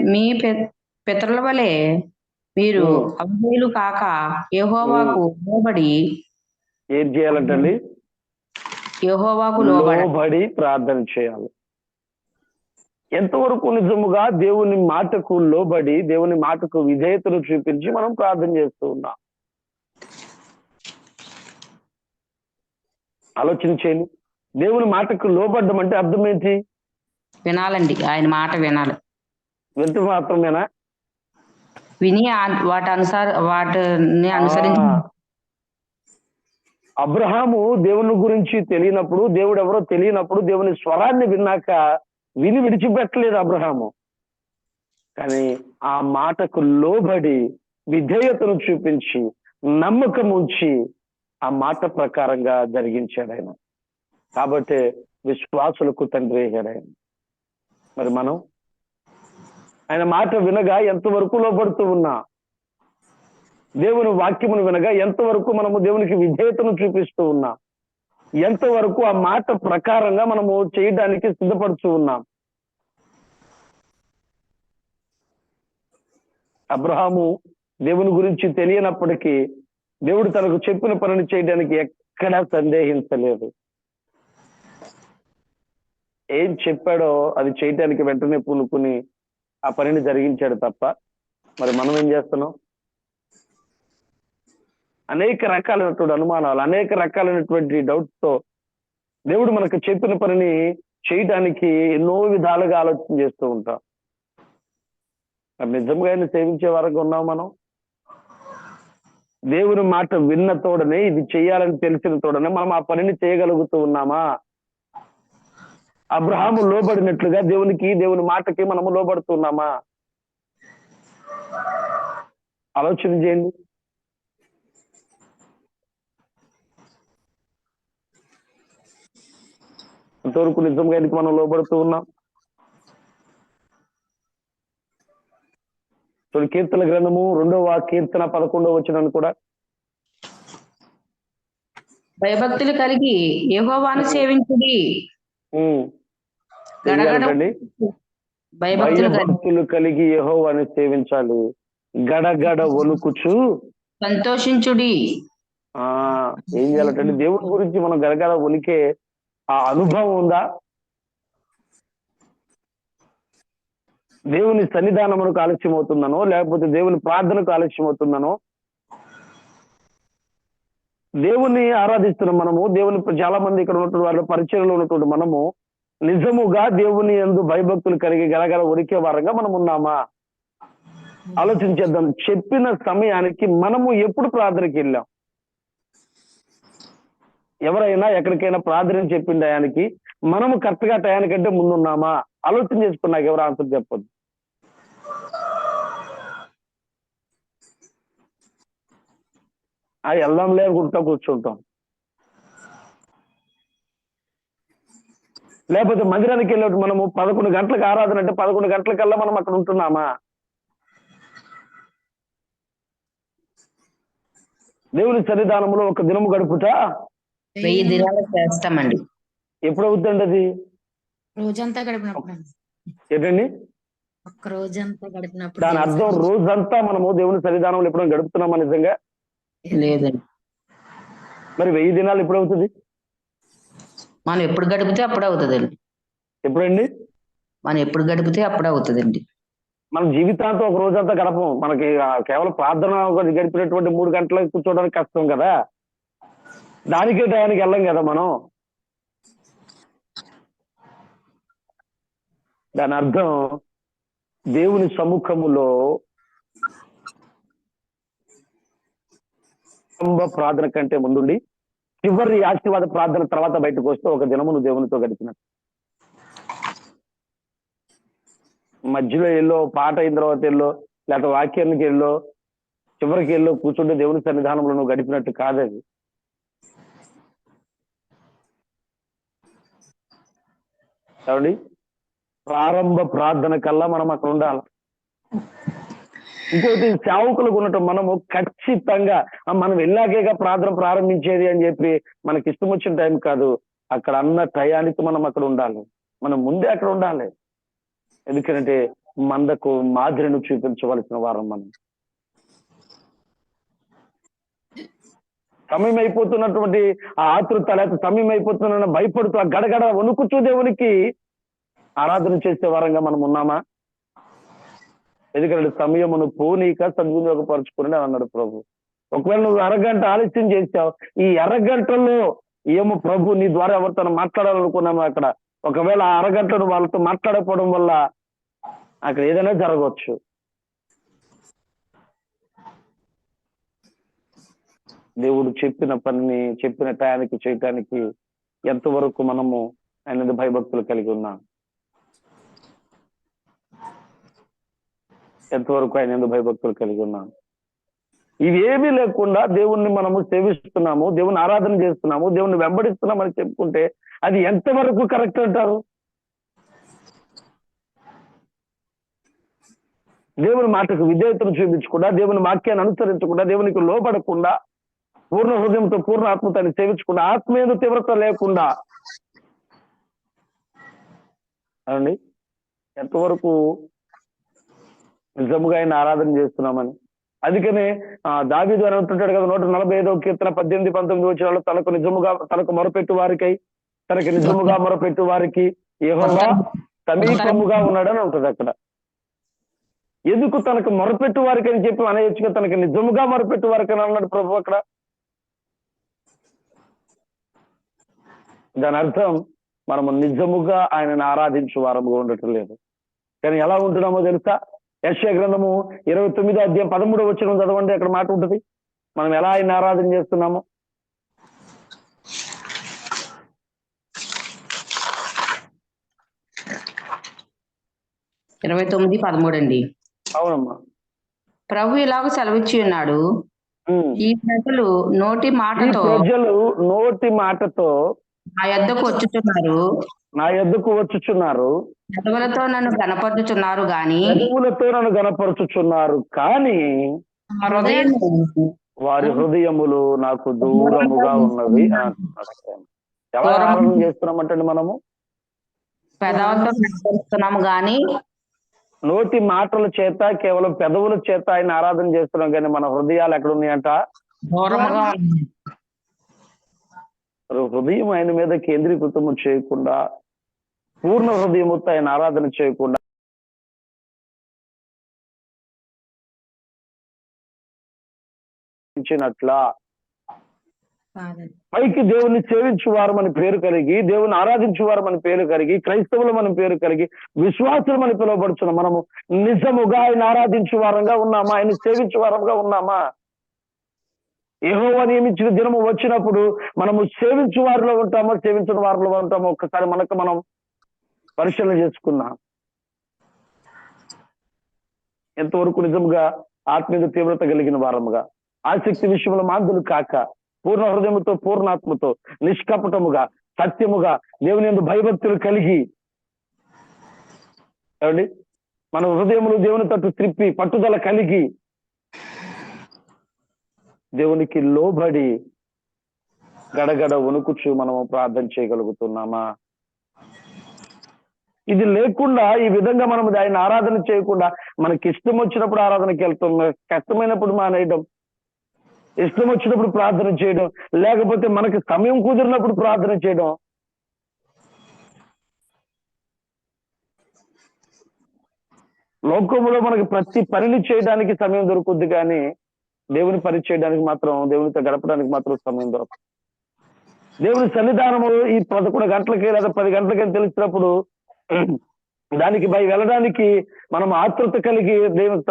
మీ పితరుల వలె మీరు అవిధేయులు కాక యెహోవాకు లోబడి. ఏం చేయాలంటండి? యెహోవాకు లోబడి ప్రార్థన చేయాలి. ఎంతవరకు నిజముగా దేవుని మాటకు లోబడి, దేవుని మాటకు విధేయతను చూపించి మనం ప్రార్థన చేస్తూ ఉన్నాం? ఆలోచన చేయండి. దేవుని మాటకు లోబడ్డం అంటే అర్థం ఏంటి? వినాలండి, ఆయన మాట వినాలి. వింటూ మాత్రమేనా? విని వాటిని అనుసరించి. అబ్రహాము దేవుని గురించి తెలియనప్పుడు, దేవుడు ఎవరో తెలియనప్పుడు దేవుని స్వరాన్ని విన్నాక విని విడిచిపెట్టలేదు అబ్రహాము. కానీ ఆ మాటకు లోబడి విధేయతను చూపించి నమ్మకం ఉంచి ఆ మాట ప్రకారంగా జరిగించాడు ఆయన. కాబట్టి విశ్వాసులకు తండ్రి అయ్యాడు ఆయన. మరి మనం ఆయన మాట వినగా ఎంతవరకు లోబడుతూ ఉన్నా, దేవుని వాక్యమును వినగా ఎంతవరకు మనము దేవునికి విధేయతను చూపిస్తూ ఉన్నాం, ఎంతవరకు ఆ మాట ప్రకారంగా మనము చేయడానికి సిద్ధపడుతూ ఉన్నాం? అబ్రహాము దేవుని గురించి తెలియనప్పటికీ దేవుడు తనకు చెప్పిన పనిని చేయడానికి ఎక్కడా సందేహించలేదు. ఏం చెప్పాడో అది చేయడానికి వెంటనే పూనుకుని ఆ పనిని జరిగించాడు తప్ప. మరి మనం ఏం చేస్తున్నాం? అనేక రకాలైనటువంటి అనుమానాలు, అనేక రకాలైనటువంటి డౌట్స్ తో దేవుడు మనకు చెప్పిన పనిని చేయడానికి ఎన్నో విధాలుగా ఆలోచన చేస్తూ ఉంటాం. మరి నిజంగా ఆయన సేవించే వరకు ఉన్నాం మనం? దేవుని మాట విన్న తోడనే, ఇది చేయాలని తెలిసిన తోడనే మనం ఆ పనిని చేయగలుగుతూ ఉన్నామా? అబ్రహాము లోబడినట్లుగా దేవుని మాటకి మనము లోబడుతున్నామా? ఆలోచన చేయండి. ఎంతవరకు నిజంగా ఆయనకి మనం లోబడుతూ ఉన్నాం? కీర్తన గ్రంథము 2వ కీర్తన 11వ వచనం కూడా, భయభక్తులు కలిగి యెహోవాను సేవించుడి. భయభక్తులు కలిగి యెహోవాను సేవించాలి. గడగడ వణుకుచు సంతోషించుడి. ఏం చేయాలంటే దేవుని గురించి మనం గడగడ వణికే ఆ అనుభవం ఉందా? దేవుని సన్నిధానమునకు ఆలస్యం అవుతుందనో, లేకపోతే దేవుని ప్రార్థనకు ఆలస్యం అవుతుందనో, దేవుణ్ణి ఆరాధిస్తున్నాం మనము. దేవుని చాలా మంది ఇక్కడ ఉన్నటువంటి వాళ్ళ పరిచయంలో ఉన్నటువంటి మనము నిజముగా దేవుని యందు భయభక్తులు కలిగి గలగల ఉరికే వారంగా మనం ఉన్నామా? ఆలోచించేద్దాం. చెప్పిన సమయానికి మనము ఎప్పుడు ప్రార్థనకి వెళ్ళాం? ఎవరైనా ఎక్కడికైనా ప్రార్థన చెప్పిన టయానికి మనము కరెక్ట్ గా టయానికంటే ముందున్నామా? ఆలోచన చేసుకున్నాక ఎవరు ఆన్సర్ చెప్పొద్దు. అది వెళ్దాంలే అనుకుంటా కూర్చుంటాం. లేకపోతే మందిరానికి వెళ్ళేటప్పుడు మనము 11 గంటలకు ఆరాధన అంటే 11 గంటలకల్లా మనం అక్కడ ఉంటున్నామా? దేవుని సన్నిధానంలో ఒక దినము గడుపుట 1000 దినాలు చేస్తామండి. ఎప్పుడు అవుతుందండి అది? రోజంతా గడిపినప్పుడు అండి. ఏంటండి ఒక్క రోజంతా గడిపినప్పుడు దాని అర్థం? రోజంతా మనము దేవుని సన్నిధానంలో ఎప్పుడైనా గడుపుతున్నామా నిజంగా? లేదండి. మరి 1000 దినాలు ఎప్పుడు అవుతుంది? మనం ఎప్పుడు గడిపితే అప్పుడు అవుతుందండి. ఎప్పుడండి? మనం ఎప్పుడు గడిపితే అప్పుడు అవుతుందండి. మనం జీవితాంతం ఒక రోజంతా గడపం. మనకి కేవలం ప్రార్థన గడిపినటువంటి 3 గంటలకు కూర్చోవడానికి కష్టం కదా. దానికే టయానికి వెళ్ళం కదా మనం. దాని అర్థం దేవుని సముఖములో ప్రార్థన కంటే ముందుండి చివరి ఆశీర్వాద ప్రార్థన తర్వాత బయటకు వస్తే ఒక దినము నువ్వు దేవునితో గడిపినట్టు. మధ్యలో ఎల్లో పాట అయిన తర్వాత ఎల్లో లేకపోతే వాక్యానికి ఎల్లో చివరికి ఎల్లో కూర్చుంటే దేవుని సన్నిధానంలో నువ్వు గడిపినట్టు కాదది. కాబట్టి ప్రారంభ ప్రార్థన కల్లా మనం అక్కడ ఉండాలి. ఇంకోటి సేవకులకు ఉండటం, మనము ఖచ్చితంగా మనం వెళ్ళాకేగా ప్రార్థన ప్రారంభించేది అని చెప్పి మనకి ఇష్టం వచ్చిన టైం కాదు, అక్కడ అన్న టయానికి మనం అక్కడ ఉండాలి. మనం ముందే అక్కడ ఉండాలి. ఎందుకంటే మందకు మాదిరిని చూపించవలసిన వారం మనం. సమయం అయిపోతున్నటువంటి ఆ ఆతృత, లేకపోతే సమయం అయిపోతున్న భయపడుతూ ఆ గడగడ వణుకుతూ దేవునికి ఆరాధన చేసే వారంగా మనం ఉన్నామా? ఎందుకంటే సమయమును పోనీక సద్వినియోగపరచుకుని అన్నాడు ప్రభు. ఒకవేళ నువ్వు అరగంట ఆలస్యం చేసావు, ఈ అరగంటలో ఏమో ప్రభు నీ ద్వారా ఎవరితో మాట్లాడాలనుకున్నామో అక్కడ ఒకవేళ ఆ అరగంటను వాళ్ళతో మాట్లాడకపోవడం వల్ల అక్కడ ఏదైనా జరగవచ్చు. దేవుడు చెప్పిన పనిని చెప్పిన టయానికి చేయటానికి ఎంతవరకు మనము ఆయన భయభక్తులు కలిగి ఉన్నాం? ఎంతవరకు ఆయన భయభక్తులు కలిగి ఉన్నాం? ఇవేమీ లేకుండా దేవుణ్ణి మనము సేవిస్తున్నాము, దేవుని ఆరాధన చేస్తున్నాము, దేవుణ్ణి వెంబడిస్తున్నామని చెప్పుకుంటే అది ఎంతవరకు కరెక్ట్ అంటారు? దేవుని మాటకు విధేయతను చూపించకుండా, దేవుని వాక్యాన్ని అనుసరించకుండా, దేవునికి లోబడకుండా, పూర్ణ హృదయంతో పూర్ణ ఆత్మతాన్ని సేవించకుండా, ఆత్మీయ తీవ్రత లేకుండా అండి ఎంతవరకు నిజముగా ఆయన ఆరాధన చేస్తున్నామని. అందుకనే దావీదు అని అంటుంటాడు కదా 145వ కీర్తన 18-19 వచనాల్లో, తనకు మొరపెట్టు వారికై తనకి నిజముగా మొరపెట్టు వారికి యెహోవా సమీపముగా ఉన్నాడని ఉంటుంది అక్కడ. ఎందుకు తనకు మొరపెట్టు వారికి అని చెప్పి అనేయచ్చుగా తనకి నిజముగా మొరపెట్టు వారికి అని అన్నాడు ప్రభు అక్కడ? దాని అర్థం మనము నిజముగా ఆయనను ఆరాధించు వారముగా ఉండటం లేదు. కానీ ఎలా ఉంటున్నామో తెలుసా? యెషయా గ్రంథము 29వ అధ్యాయం 13వ వచనం చదవండి, అక్కడ మాట ఉంటుంది. మనం ఎలా ఆయన ఆరాధన చేస్తున్నామో. 29:13 అండి. అవునమ్మా. ప్రభు ఇలాగ సెలవిచ్చి ఉన్నాడు, ఈ ప్రజలు నోటి మాటతో నా యొద్దకు వచ్చుచున్నారు, పెదవులతో నన్ను గణపరుచుచున్నారు కానీ వారి హృదయములు నాకు దూరముగా ఉన్నవి. ఎలా ఆరాధన చేస్తున్నామంటండి మనము? పెదవులతో గణపరుస్తున్నాము గాని, నోటి మాటల చేత కేవలం పెదవుల చేత ఆయన ఆరాధన చేస్తున్నాం, కానీ మన హృదయాలు ఎక్కడ ఉన్నాయంట? దూరముగా. హృదయం ఆయన మీద కేంద్రీకృతము చేయకుండా, పూర్ణ హృదయముతో ఆయన ఆరాధన చేయకుండా కాదండి. పైకి దేవుని సేవించువారు మన పేరు కలిగి, దేవుని ఆరాధించువారు మన పేరు కలిగి, క్రైస్తవులు మన పేరు కలిగి, విశ్వాసులు మన పిలువబడుచున్నాం. మనము నిజముగా ఆయన ఆరాధించు వారంగా ఉన్నామా? ఆయన సేవించు వారంగా ఉన్నామా? యెహోవా నియమించిన దినము వచ్చినప్పుడు మనము సేవించు వారిలో ఉంటామో సేవించిన వారిలో ఉంటామో ఒక్కసారి మనకు మనం పరిశీలన చేసుకున్నాం. ఎంతవరకు నిజంగా ఆత్మీయ తీవ్రత కలిగిన వారముగా, ఆసక్తి విషయంలో మాందులు కాక, పూర్ణ హృదయముతో పూర్ణాత్మతో నిష్కపటముగా సత్యముగా దేవుని యందు భయభక్తులు కలిగి, ఏమండి, మన హృదయములు దేవుని తట్టు త్రిప్పి పట్టుదల కలిగి దేవునికి లోబడి గడగడ వణుకుచు మనము ప్రార్థన చేయగలుగుతున్నామా? ఇది లేకుండా ఈ విధంగా మనం ఆయన ఆరాధన చేయకుండా మనకి ఇష్టం వచ్చినప్పుడు ఆరాధనకి వెళ్తాం, కష్టమైనప్పుడు మానేయడం, ఇష్టం వచ్చినప్పుడు ప్రార్థన చేయడం, లేకపోతే మనకి సమయం కుదిరినప్పుడు ప్రార్థన చేయడం. లోకంలో మనకి ప్రతి పనిని చేయడానికి సమయం దొరుకుద్ది, కానీ దేవుని పని చేయడానికి మాత్రం, దేవునితో గడపడానికి మాత్రం సమయం దొరకదు. దేవుని సన్నిధానము ఈ 11 గంటలకి లేదా 10 గంటలకి అని తెలిసినప్పుడు దానికి వెళ్ళడానికి మనం ఆతృత కలిగి దేవుని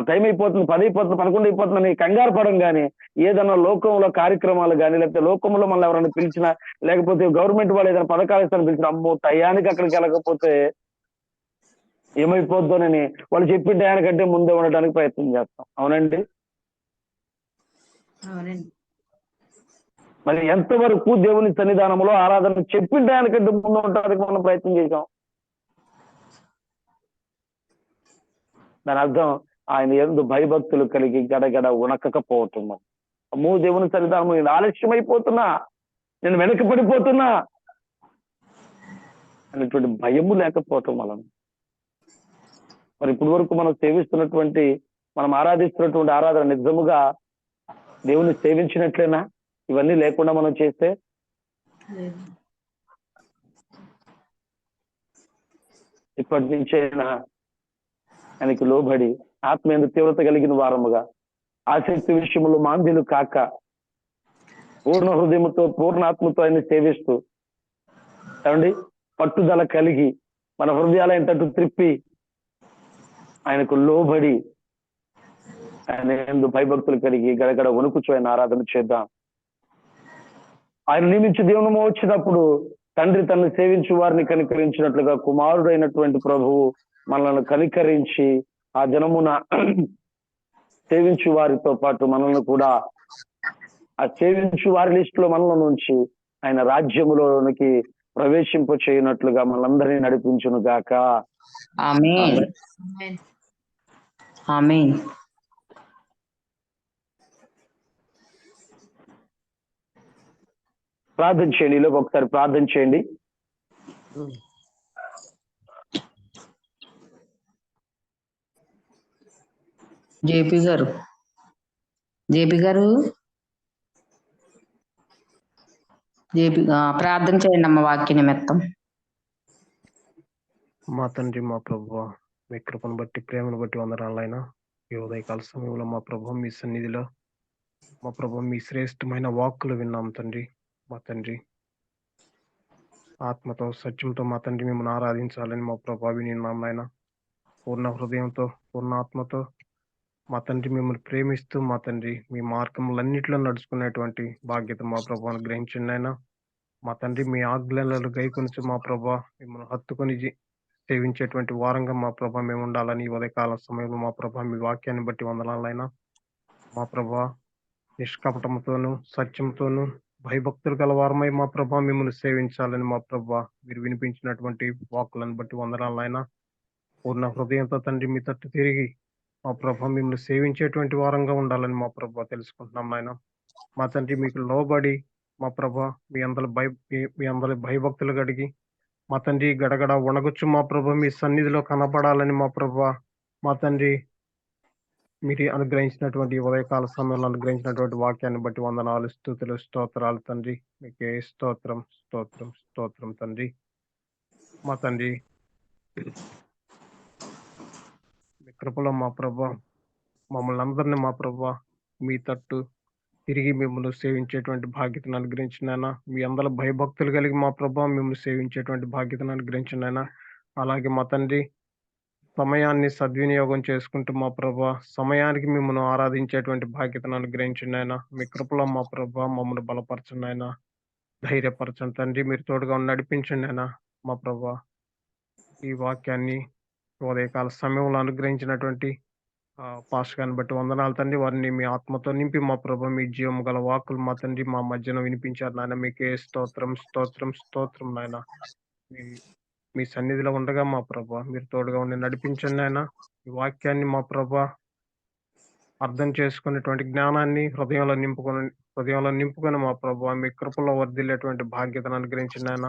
టైం అయిపోతుంది, 10 అయిపోతుంది, 11 అయిపోతుందని కంగారు పడం. కానీ ఏదైనా లోకంలో కార్యక్రమాలు కానీ, లేకపోతే లోకంలో మనల్ని ఎవరైనా పిలిచినా, లేకపోతే గవర్నమెంట్ వాళ్ళు ఏదైనా పథకాలు ఇస్తారని పిలిచిన, అమ్మో టయానికి అక్కడికి వెళ్ళకపోతే ఏమైపోద్దోనని వాళ్ళు చెప్పిన టయానికంటే ముందే ఉండడానికి ప్రయత్నం చేస్తాం. అవునండి. అవునండి. మరి ఎంతవరకు దేవుని సన్నిధానంలో ఆరాధన చెప్పిన టయానికంటే ముందు ఉండడానికి మనం ప్రయత్నం చేశాం? దాని అర్థం ఆయన యందు భయభక్తులు కలిగి గడగడ ఉనకపోవటం. అమ్మో దేవుని సన్నిధానం, నేను ఆలస్యమైపోతున్నా, నేను వెనకపడిపోతున్నా అనేటువంటి భయము లేకపోవటం వలన మరి ఇప్పటి వరకు మనం సేవిస్తున్నటువంటి, మనం ఆరాధిస్తున్నటువంటి ఆరాధన నిజముగా దేవుని సేవించినట్లేనా? ఇవన్నీ లేకుండా మనం చేస్తే లేదు. ఇప్పటి నుంచైనా ఆయనకి లోబడి ఆత్మీయ తీవ్రత కలిగిన వారముగా, ఆసక్తి విషయంలో మాంద్యులు కాక, పూర్ణ హృదయముతో పూర్ణాత్మతో ఆయన సేవిస్తూ, ఏమండి, పట్టుదల కలిగి మన హృదయాలు ఆయన తట్టు త్రిప్పి ఆయనకు లోబడి ఆయన యందు భయభక్తులు కలిగి గడగడ వణుకుచు ఆయన ఆరాధన చేద్దాం. ఆయన నియమించి దేవునము వచ్చినప్పుడు తండ్రి తనను సేవించు వారిని కనికరించినట్లుగా కుమారుడైనటువంటి ప్రభువు మనల్ని కనికరించి ఆ జనమున సేవించు వారితో పాటు మనల్ని కూడా ఆ సేవించు వారి లిస్ట్ లో మనలో నుంచి ఆయన రాజ్యములోనికి ప్రవేశింప చేయనట్లుగా మనందరినీ నడిపించును గాక. ఆమేన్. ఆమేన్. ఆమేన్. ప్రార్థన చేయండి. ఈలోపు ఒకసారి ప్రార్థన చేయండి. జేపీ గారు, జేపీ గారు, ప్రార్థన చేయండి అమ్మ వాక్య నిమిత్తం. మా తండ్రి, మా ప్రభువా, మీ కృపను బట్టి, ప్రేమను బట్టి వందనాలైనా ఈ ఉదయకాల సమయంలో మా ప్రభు మీ సన్నిధిలో, మా ప్రభు మీ శ్రేష్టమైన వాక్కులు విన్నాం తండ్రి. మా తండ్రి, ఆత్మతో సత్యంతో మా తండ్రి మిమ్మల్ని ఆరాధించాలని మా ప్రభు విన్నాం నాయన. పూర్ణ హృదయంతో పూర్ణ ఆత్మతో మా తండ్రి మిమ్మల్ని ప్రేమిస్తూ మా తండ్రి మీ మార్గములన్నిటిలో నడుచుకునేటువంటి బాధ్యత మా ప్రభు అనుగ్రహించండి నాయన. మా తండ్రి మీ ఆజ్ఞలను గైకొనిచి మా ప్రభు మిమ్మల్ని హత్తుకొని సేవించేటువంటి వారంగా మా ప్రభ మేము ఉండాలని ఈ ఉదయకాల సమయంలో మా ప్రభ మీ వాక్యాన్ని బట్టి వందనాలైనా. మా ప్రభ నిష్కపటముతోను సత్యంతోను భయభక్తులు గల వారమై మా ప్రభ మిమ్మల్ని సేవించాలని మా ప్రభ మీరు వినిపించినటువంటి వాక్కులను బట్టి వందనాలైనా. పూర్ణ హృదయంతో తండ్రి మీ తట్టు తిరిగి మా ప్రభ మిమ్మల్ని సేవించేటువంటి వారంగా ఉండాలని మా ప్రభ తెలుసుకుంటున్నాం నాయన. మా తండ్రి మీకు లోబడి మా ప్రభ మీ అందరి భయభక్తులు గడిగి మా తండ్రి గడగడ వణగొచ్చు మా ప్రభ మీ సన్నిధిలో కనపడాలని మా ప్రభ మా తండ్రి మీరు అనుగ్రహించినటువంటి ఉదయకాల సమయంలో అనుగ్రహించినటువంటి వాక్యాన్ని బట్టి వందనాలు, స్తుతులు, స్తోత్రాలు తండ్రి. మీకే స్తోత్రం స్తోత్రం స్తోత్రం తండ్రి. మా తండ్రి మీ కృపలో మా ప్రభ మమ్మల్ని అందరినీ మా ప్రభ మీ తట్టు తిరిగి మిమ్మల్ని సేవించేటువంటి బాధ్యతను అనుగ్రహించిన ఆయన, మీ అందరి భయభక్తులు కలిగి మా ప్రభా మిమ్మల్ని సేవించేటువంటి బాధ్యతను అనుగ్రహించిన ఆయన, అలాగే మా తండ్రి సమయాన్ని సద్వినియోగం చేసుకుంటూ మా ప్రభా సమయానికి మిమ్మల్ని ఆరాధించేటువంటి బాధ్యతను అనుగ్రహించండి ఆయన. మీ కృపలో మా ప్రభా మమ్మల్ని బలపరచండి ఆయన, ధైర్యపరచండి తండ్రి. మీరు తోడుగా ఉండి నడిపించండి ఆయన మా ప్రభా. ఈ వాక్యాన్ని ఉదయకాల సమయంలో అనుగ్రహించినటువంటి పాస్టర్ గారిని బట్టి వందనాలు తండ్రి. వారిని మీ ఆత్మతో నింపి మా ప్రభా మీ జీవం గల వాక్కులు మా తండ్రి మా మధ్యన వినిపించారు నాయన. మీకే స్తోత్రం స్తోత్రం స్తోత్రం నాయన. మీ సన్నిధిలో ఉండగా మా ప్రభా మీరు తోడుగా ఉండి నడిపించండి ఆయన. ఈ వాక్యాన్ని మా ప్రభా అర్థం చేసుకునేటువంటి జ్ఞానాన్ని హృదయంలో నింపుకొని మా ప్రభా మీ కృపలో వర్ధిల్లేటువంటి బాధ్యతను అనుగ్రహించిన ఆయన.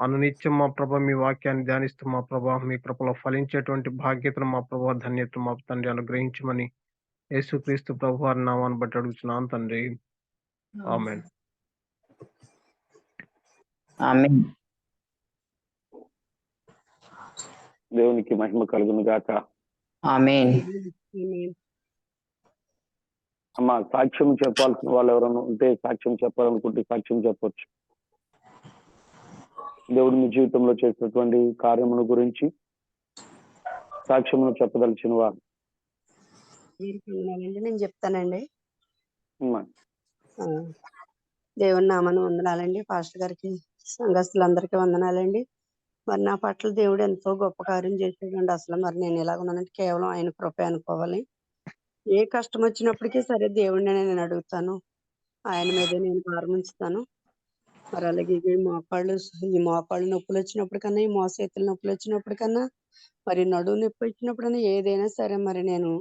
అనునిత్యం మా ప్రభా మీ వాక్యాన్ని ధ్యానిస్తూ మా ప్రభా మీ కృపలో ఫలించేటువంటి బాధ్యతను మా ప్రభా ధన్యత మా తండ్రి అనుగ్రహించమని యేసుక్రీస్తు ప్రభు వారి నామాన్ని బట్టి అడుగుతున్నాను తండ్రి. ఆమేన్. ఆమేన్. దేవునికి మహిమ కలుగును గాక. ఆమేన్. అమ్మ సాక్ష్యం చెప్పాల్సిన వాళ్ళు ఎవరైనా ఉంటే సాక్ష్యం చెప్పాలనుకుంటే సాక్ష్యం చెప్పొచ్చు. దేవుడు మీ జీవితంలో చేసినటువంటి కార్యముల గురించి సాక్ష్యమును చెప్పదలిచిన వారు నేను చెప్తానండి. దేవుని నామాన్ని వందనాలండి. పాస్టర్ గారికి సంఘస్థులందరికీ వందనాలండి. మరి నా పట్ల దేవుడు ఎంతో గొప్ప కార్యం చేసేటండి. అసలు మరి నేను ఎలా ఉన్నానంటే కేవలం ఆయన కృపే అనుకోవాలి. ఏ కష్టం వచ్చినప్పటికీ సరే దేవుడిని నేను అడుగుతాను, ఆయన మీదే నేను భారం ఉంచుతాను. మరి అలాగే ఈ మోకాళ్ళు నొప్పులు వచ్చినప్పటికన్నా, ఈ మోచేతుల నొప్పులు వచ్చినప్పటికన్నా, మరి నడుము నొప్పి వచ్చినప్పుడన్నా ఏదైనా సరే మరి నేను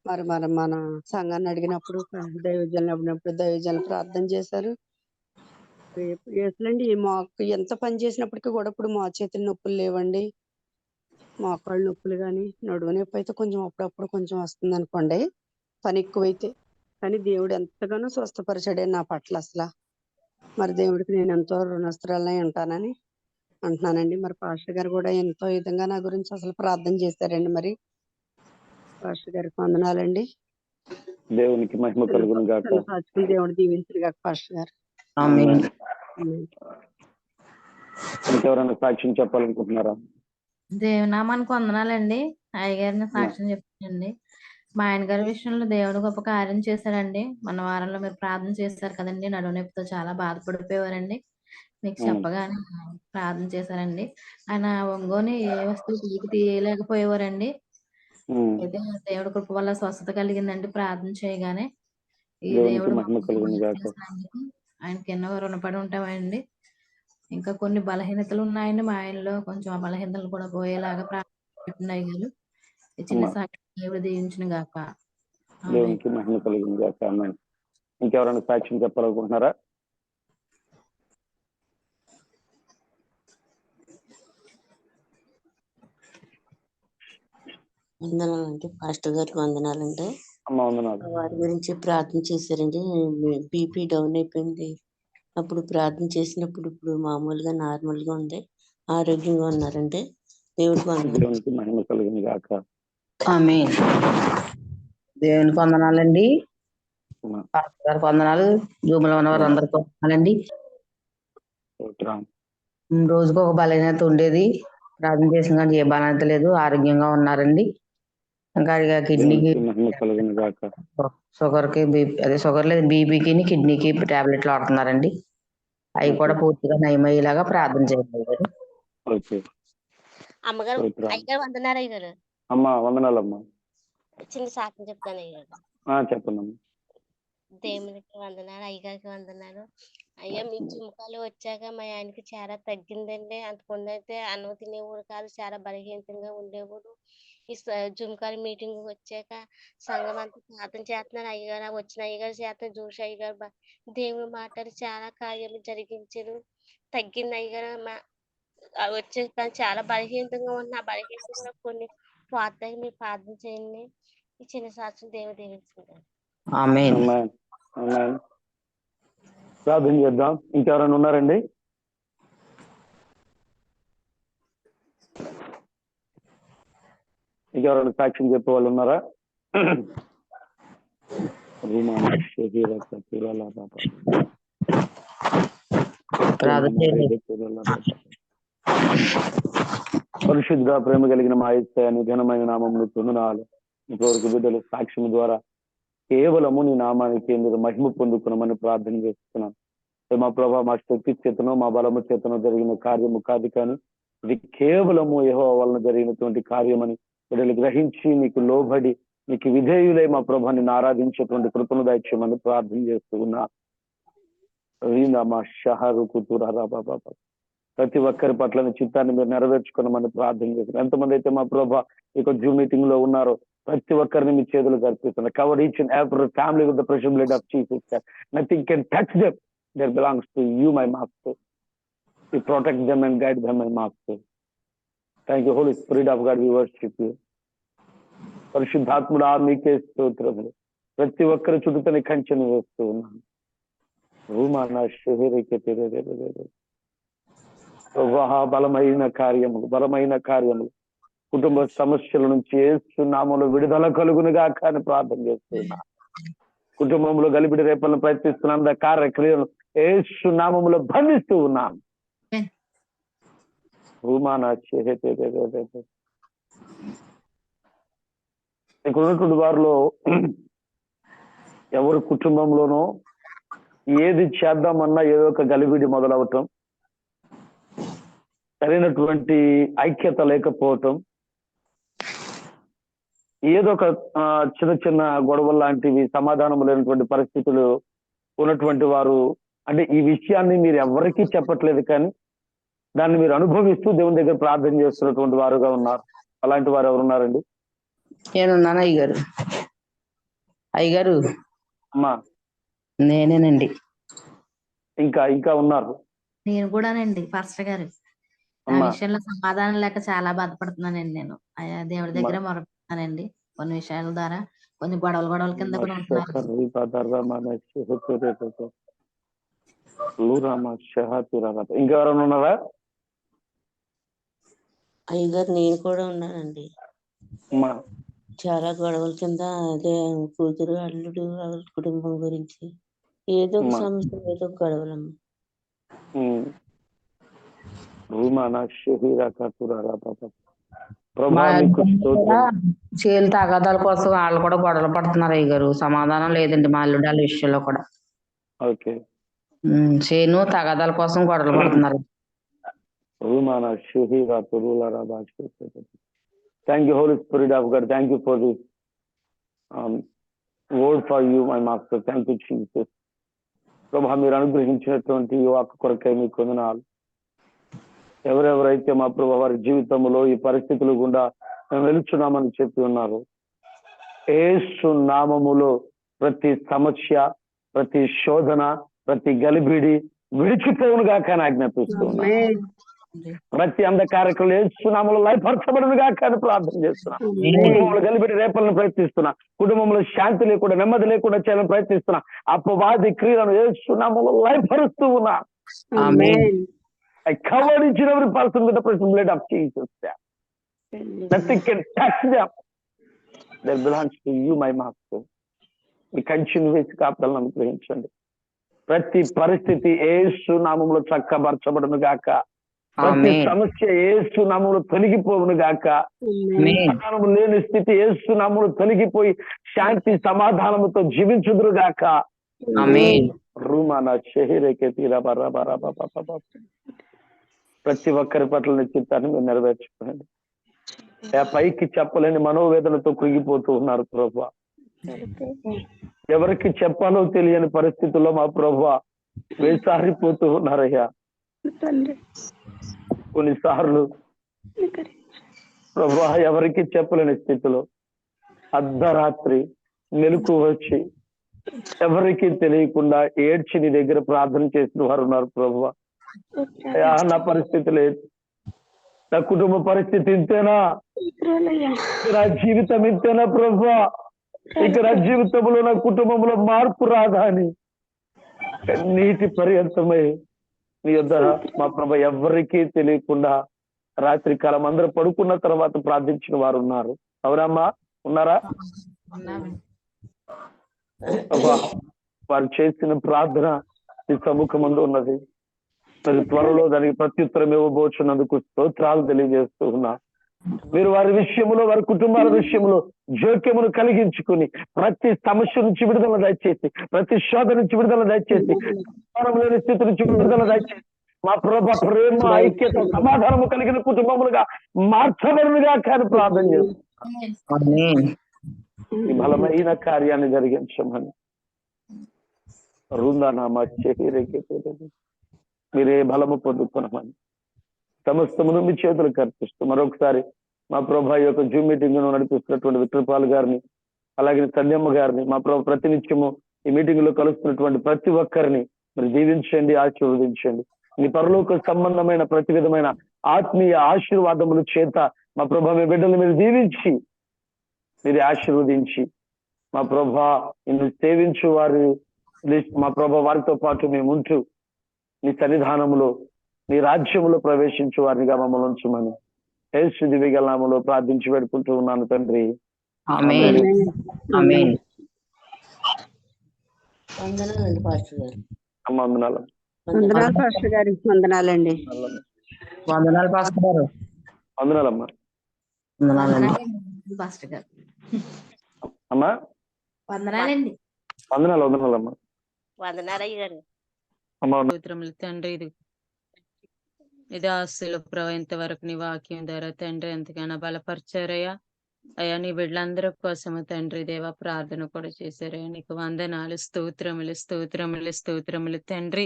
మరి మన సంఘాన్ని అడిగినప్పుడు దైవజనులు అడిగినప్పుడు దైవజనులు ప్రార్థన చేశారు. అసలండి ఎంత పని చేసినప్పటికీ కూడా ఇప్పుడు చేతుల నొప్పులు లేవండి. మోకాళ్ళ నొప్పులు కానీ నడుము నొప్పి అయితే కొంచెం అప్పుడప్పుడు కొంచెం వస్తుంది అనుకోండి, పని ఎక్కువైతే. కానీ దేవుడు ఎంతగానో స్వస్థపరిచాడే నా పట్ల. అసలు మరి దేవుడికి నేను ఎంతో రుణస్తురాలని ఉంటానని అంటున్నానండి. మరి పాస్టర్ గారు కూడా ఎంతో విధంగా నా గురించి అసలు ప్రార్థన చేశారండి. మరి పాస్టర్ గారికి వందనాలండి. దేవునికి మహిమ కలుగును గాక. దేవుడు దీవించరు గాక పాస్టర్ గారు. ఆమేన్. ఇంకెవరైనా సాక్ష్యం చెప్పాలనుకుంటున్నారా? దేవునామానికి వందనాలండి. అయ్యగారిని సాక్ష్యం చెప్తానండి. మా ఆయన గారి విషయంలో దేవుడు గొప్ప కార్యం చేశారండి. మన వారంలో మీరు ప్రార్థన చేశారు కదండి. నడుము నొప్పితో చాలా బాధపడిపోయేవారండి. మీకు చెప్పగానే ప్రార్థన చేశారండి. ఆయన ఒంగోని ఏ వస్తువు పైకి తీయలేకపోయేవారండి. అయితే దేవుడి కృప వల్ల స్వస్థత కలిగిందండి ప్రార్థన చేయగానే. ఈ దేవుడు ఆయనకి ఎన్నో రుణపడి ఉంటామండి. ఇంకా కొన్ని బలహీనతలు ఉన్నాయండి మా ఆయనలో. కొంచెం ఆ బలహీనతలు కూడా పోయేలాగా ప్రార్థిస్తున్నాయి గారు. ఈ చిన్న సాక్షి దేవుడు దీవించును గాక. దేవునికి మహిమ కలుగును గాక. ఆమేన్. ఇంకెవరైనా సాక్ష్యం చెప్పాలనుకుంటున్నారా? వందనాలంటే పాస్టర్ గారికి వందనాలంటే వందనాలు. వారి గురించి ప్రార్థన చేశారండి. బీపీ డౌన్ అయిపోయింది. అప్పుడు ప్రార్థన చేసినప్పుడు ఇప్పుడు మామూలుగా నార్మల్ గా ఉంది, ఆరోగ్యంగా ఉన్నారండి. దేవునికి మహిమ కలుగును గాక. ఆమేన్. దేవునికి వందనాలండి. పాస్టర్ గారికి వందనాలు. జూములో ఉన్న వారు అందరికీ వందనాలండి. రోజుకు ఒక బలహీనత ఉండేది. ప్రార్థన చేసిన కానీ ఏ బలహీనత లేదు, ఆరోగ్యంగా ఉన్నారండి. ఇంకా కిడ్నీకి షుగర్కి షుగర్ లేదు, బీపీకి కిడ్నీకి టాబ్లెట్లు వాడుతున్నారండి. అవి కూడా పూర్తిగా నయమయ్యేలాగా ప్రార్థన చేయాలి. అమ్మగారు అయ్యగారు వందనారు. అయ్యగారు అమ్మా వందనాలమ్మా. చిన్న సాక్ష్యం చెప్తాను అయ్యగారు. చెప్పండి. దేవునికి వందనాలు, అయ్యగారికి వందనాలు. అయ్యా మీ జుంకాలు వచ్చాక మా ఆయనకి చాలా తగ్గిందండి. అంతకుముందు అయితే అన్నం తినేవాడు కాదు, చాలా బలహీనంగా ఉండేవాడు. ఈ జుంకాలు మీటింగ్ వచ్చాక సంఘం అంతా ప్రార్థన చేస్తున్నారు. అయ్యగారు వచ్చిన అయ్యగారు చేత జోషి అయ్యగారు దేవుడు మాట్లాడి చాలా కార్యాలు జరిగించారు. తగ్గింది అయ్యగారు. వచ్చే చాలా బలహీనంగా ఉన్న ఆ బలహీనంగా కొన్ని పోతాయి. మీరు ప్రార్థన చేయండి. ఈ చిన్న సాక్ష్యం దేవుడు దీవించుకుంటారు. ఆమేన్. ప్రార్థన చేద్దాం. ఇంకెవరైనా ఉన్నారండి? ఇంకెవరైనా సాక్ష్యం చెప్పే వాళ్ళు ఉన్నారా? రూమాన శరీర కతురాల బాబా. ప్రార్థన చేయండి. పరిశుద్ధ ప్రేమ కలిగిన మా యేసయ్య ఘనమైన నామములు పొందునాలు. ఇంతవరకు బిడ్డలు సాక్ష్యం ద్వారా కేవలము నీ నామానికి మీరు మహిమ పొందుకున్నామని ప్రార్థన చేస్తున్నాను. మా ప్రభా మా శక్తి చేతనో మా బలము చేతనో జరిగిన కార్యము కాదు, కానీ ఇది కేవలము యెహోవా వలన జరిగినటువంటి కార్యమని బిడ్డలు గ్రహించి నీకు లోబడి నీకు విధేయులై మా ప్రభాని ఆరాధించేటువంటి కృపను దయచేయమని ప్రార్థన చేస్తూ ఉన్నా. మా షహరు కుతురారా బాబా ప్రతి ఒక్కరి పట్ల చిత్తాన్ని మీరు నెరవేర్చుకోమని ప్రార్థన చేస్తున్నారు. ఎంతమంది అయితే మా ప్రభా ఇక జూమ్ మీటింగ్ లో ఉన్నారో ప్రతి ఒక్కరిని మీ చేతులు కల్పిస్తున్నారు. Cover each and every family with the pressure blood of Jesus. Nothing can touch them. That belongs to you, my master. You protect them and guide them, my master. Thank you, Holy Spirit of God. We worship you. పరిశుద్ధాత్ముడా మీకే స్తోత్రములు. ప్రతి ఒక్కరి చుట్టూతని కంచెను వేస్తూ ఉన్నాను. బలమైన కార్యములు కుటుంబ సమస్యల నుంచి యేసు నామములో విడుదల కలుగునుగా కానీ ప్రార్థన చేస్తున్నా. కుటుంబంలో గలిబిడి రేపలను ప్రయత్నిస్తున్న కార్యక్రియలు యేసు నామములో బంధిస్తూ ఉన్నాను. ఇక్కడ ఉన్నటువంటి వారిలో ఎవరి కుటుంబంలోనో ఏది చేద్దామన్నా ఏదో ఒక గలిబిడి మొదలవటం, సరైనటువంటి ఐక్యత లేకపోవటం, ఏదో ఒక చిన్న చిన్న గొడవలు లాంటివి, సమాధానం లేనటువంటి పరిస్థితులు ఉన్నటువంటి వారు, అంటే ఈ విషయాన్ని మీరు ఎవరికీ చెప్పట్లేదు, కానీ దాన్ని మీరు అనుభవిస్తూ దేవుని దగ్గర ప్రార్థన చేస్తున్నటువంటి వారుగా ఉన్నారు. అలాంటి వారు ఎవరున్నారండి? నేనున్నాను అయ్యగారు. అయ్యగారు అమ్మా నేనేనండి. ఇంకా ఉన్నారు. నేను కూడానండి పాస్టర్ గారు. ఆ విషయంలో సమాధానం లేక చాలా బాధపడుతున్నానండి. నేను దేవుడి దగ్గర మొరపెడుతున్నానండి. కొన్ని విషయాల ద్వారా కొన్ని గొడవల కింద కూడా ఉంటున్నారు. ఇంకెవరైనా ఉన్నారా? అయ్యగారు నేను కూడా ఉన్నానండి. చాలా గొడవల కింద, అదే కూతురు అల్లుడు వాళ్ళ కుటుంబం గురించి ఏదో ఒక సమస్య, ఏదో ఒక గొడవలమ్మ. చేలు తగాదాల కోసం వాళ్ళు కూడా గొడవలు పడుతున్నారు అయ్యగారు. సమాధానం లేదండి మా అల్లుడు వాళ్ళ విషయంలో కూడా. చేను తగాదాల కోసం గొడవలు పడుతున్నారు. Thank you, Holy Spirit of God. Thank you for this word for you, my master. Thank you, Jesus. ప్రభా మీరు అనుగ్రహించినటువంటి వాక్కు కొరకై మీకు వందనాలు. ఎవరెవరైతే మా ప్రభా వారి జీవితంలో ఈ పరిస్థితులు గుండా మేము వెలుచున్నామని చెప్పి ఉన్నారు, యేసు నామములో ప్రతి సమస్య, ప్రతి శోధన, ప్రతి గలిబిడి విడిచిపోవునుగా కానీ ఆజ్ఞాపిస్తున్నా. ప్రతి అంధకారకులు యేసు నామములో లయపరచబడునుగా కానీ ప్రార్థన చేస్తున్నా. కుటుంబంలో గలిబిడి రేపలను ప్రయత్నిస్తున్నా, కుటుంబంలో శాంతి లేకుండా నెమ్మది లేకుండా చేయాలని ప్రయత్నిస్తున్నా. అపవాది క్రియలను యేసు నామములో లయపరుస్తూ ఉన్నా. I covered each and every person with the precious blood of Jesus. Nothing can touch them. That belongs to you, my master. మీ కంచెను వేసి కాపుదలను అనుగ్రహించండి. ప్రతి పరిస్థితి యేసు నామములో చక్కబరచబడును గాక. ప్రతి సమస్య యేసు నామములో తొలగిపోవును గాక. సమాధానము లేని స్థితి యేసు నామములో తొలగిపోయి శాంతి సమాధానముతో జీవించుదురు గాక. ప్రతి ఒక్కరి పట్ల చిత్తాన్ని మీరు నెరవేర్చుకోండి. పైకి చెప్పలేని మనోవేదనతో కృంగిపోతూ ఉన్నారు ప్రభువా. ఎవరికి చెప్పాలో తెలియని పరిస్థితుల్లో మా ప్రభువా వేసారిపోతూ ఉన్నారయ్యా. కొన్నిసార్లు ప్రభువా ఎవరికి చెప్పలేని స్థితిలో అర్ధరాత్రి మెలకు వచ్చి ఎవరికి తెలియకుండా ఏడ్చి నీ దగ్గర ప్రార్థన చేసిన వారు ఉన్నారు ప్రభువా. నా పరిస్థితి లేదు, నా కుటుంబ పరిస్థితి ఇంతేనా, నా జీవితం ఇంతేనా ప్రభువా, ఇక నా జీవితంలో నా కుటుంబంలో మార్పు రాదా అని నీటి పర్యంతమై నీ యొద్ద మా ప్రభు ఎవరికీ తెలియకుండా రాత్రి కాలం అందరూ పడుకున్న తర్వాత ప్రార్థించిన వారు ఉన్నారు. అవునమ్మా, ఉన్నారా? వారు చేసిన ప్రార్థన ఈ సముఖమందు ఉన్నది. మరి త్వరలో దానికి ప్రత్యుత్తరం ఇవ్వబోచున్నందుకు స్తోత్రాలు తెలియజేస్తూ ఉన్నా. మీరు వారి విషయంలో, వారి కుటుంబాల విషయంలో జోక్యమును కలిగించుకుని ప్రతి సమస్య నుంచి విడుదల దయచేసి, ప్రతి శోధ నుంచి విడుదల దయచేసి, లేని స్థితి నుంచి విడుదల దయచేసి, మా ప్రభు ప్రేమ, ఐక్యత, సమాధానము కలిగిన కుటుంబములుగా మార్చబడునుగా కానీ ప్రార్థన చేస్తున్నాం. ఈ బలమైన కార్యాన్ని జరిగించమని రుందానామా మీరే బలము పొందుకున్నామని సమస్తమును మీ చేతులకు అర్పిస్తూ మరొకసారి మా ప్రభా యొక్క జూమ్ మీటింగ్ ను నడిపిస్తున్నటువంటి విక్రపాల్ గారిని, అలాగే సంధ్యమ్మ గారిని, మా ప్రభు ప్రతినిత్యము ఈ మీటింగ్ లో కలుస్తున్నటువంటి ప్రతి ఒక్కరిని మీరు దీవించండి, ఆశీర్వదించండి. మీ పరలోక సంబంధమైన ప్రతి విధమైన ఆత్మీయ ఆశీర్వాదముల చేత మా ప్రభా మీ బిడ్డలు మీరు దీవించి, మీరు ఆశీర్వదించి, మా ప్రభా నిన్ను సేవించు వారి మా ప్రభా వారితో పాటు మేము ఉంటూ నీ సన్నిధానములో, నీ రాజ్యములో ప్రవేశించు వారినిగా మమ్మల్ని ఉంచమని యేసు దివ్య నామములో ప్రార్థించి పెడుకుంటూ ఉన్నాను తండ్రి. ఆమేన్. ఆమేన్. వందనాలండి పాస్టర్ గారు. అమ్మ వందనాలు. వందనాలు పాస్టర్ గారు. వందనాలండి. వందనాలు పాస్టర్ గారు. వందనాలమ్మా. వందనాలండి పాస్టర్ గారు. అమ్మా వందనాలండి. వందనాలమ్మా. వందనాలు అయ్యగారు. అమ్మా స్తోత్రములు తండ్రి. ఇది ఆస్తులు ప్రభు ఇంతవరకు నీ వాక్యం ద్వారా తండ్రి ఎంతగానో బలపరిచారయ్యా. అయ్యా నీ బిడ్డలందరి కోసము తండ్రి దేవ ప్రార్థన కూడా చేశారయ్యా. నీకు వందనాలు, స్తోత్రములు, స్తోత్రములు, స్తోత్రములు తండ్రి.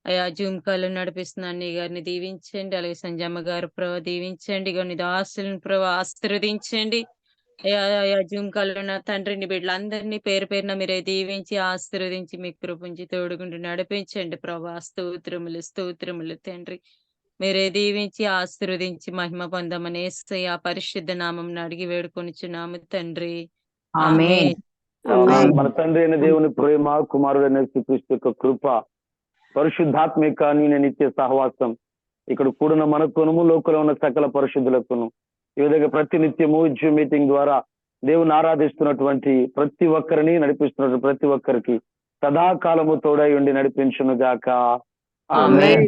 అయ్యా జూమ్ కాల్ నడిపిస్తున్న అన్ని గారిని దీవించండి, అలాగే సంజమ్మ గారు ప్రభు దీవించండి, నీ దాసులను ప్రభు ఆశీర్వదించండి. అయ్యా జూమ్ కాల్ ఉన్న తండ్రి నీ బిడ్డలందరినీ పేరు పేరున మీరే దీవించి ఆశీర్వదించి మీ కృపంచి తోడుగుంటూ నడిపించండి ప్రభు. స్తోత్రములు, స్తోత్రములు తండ్రి. మీరే దీవించి ఆశీర్వదించి మహిమ పొందమని యేసయ్య పరిశుద్ధ నామం అడిగి వేడుకొనిచున్నాము తండ్రి. ఆమేన్. మన తండ్రి అయిన దేవుని ప్రేమ, కుమారుడైన యేసుక్రీస్తు యొక్క కృప, పరిశుద్ధాత్మిక నిత్య సహవాసం ఇక్కడ కూడిన మనకును, లోకంలో ఉన్న సకల పరిశుద్ధులకును, ఈ విధంగా ప్రతి నిత్యము జూమ్ మీటింగ్ ద్వారా దేవుని ఆరాధిస్తున్నటువంటి ప్రతి ఒక్కరిని, నడిపిస్తున్నటువంటి ప్రతి ఒక్కరికి సదాకాలము తోడై ఉండి నడిపించును గాక. ఆమేన్.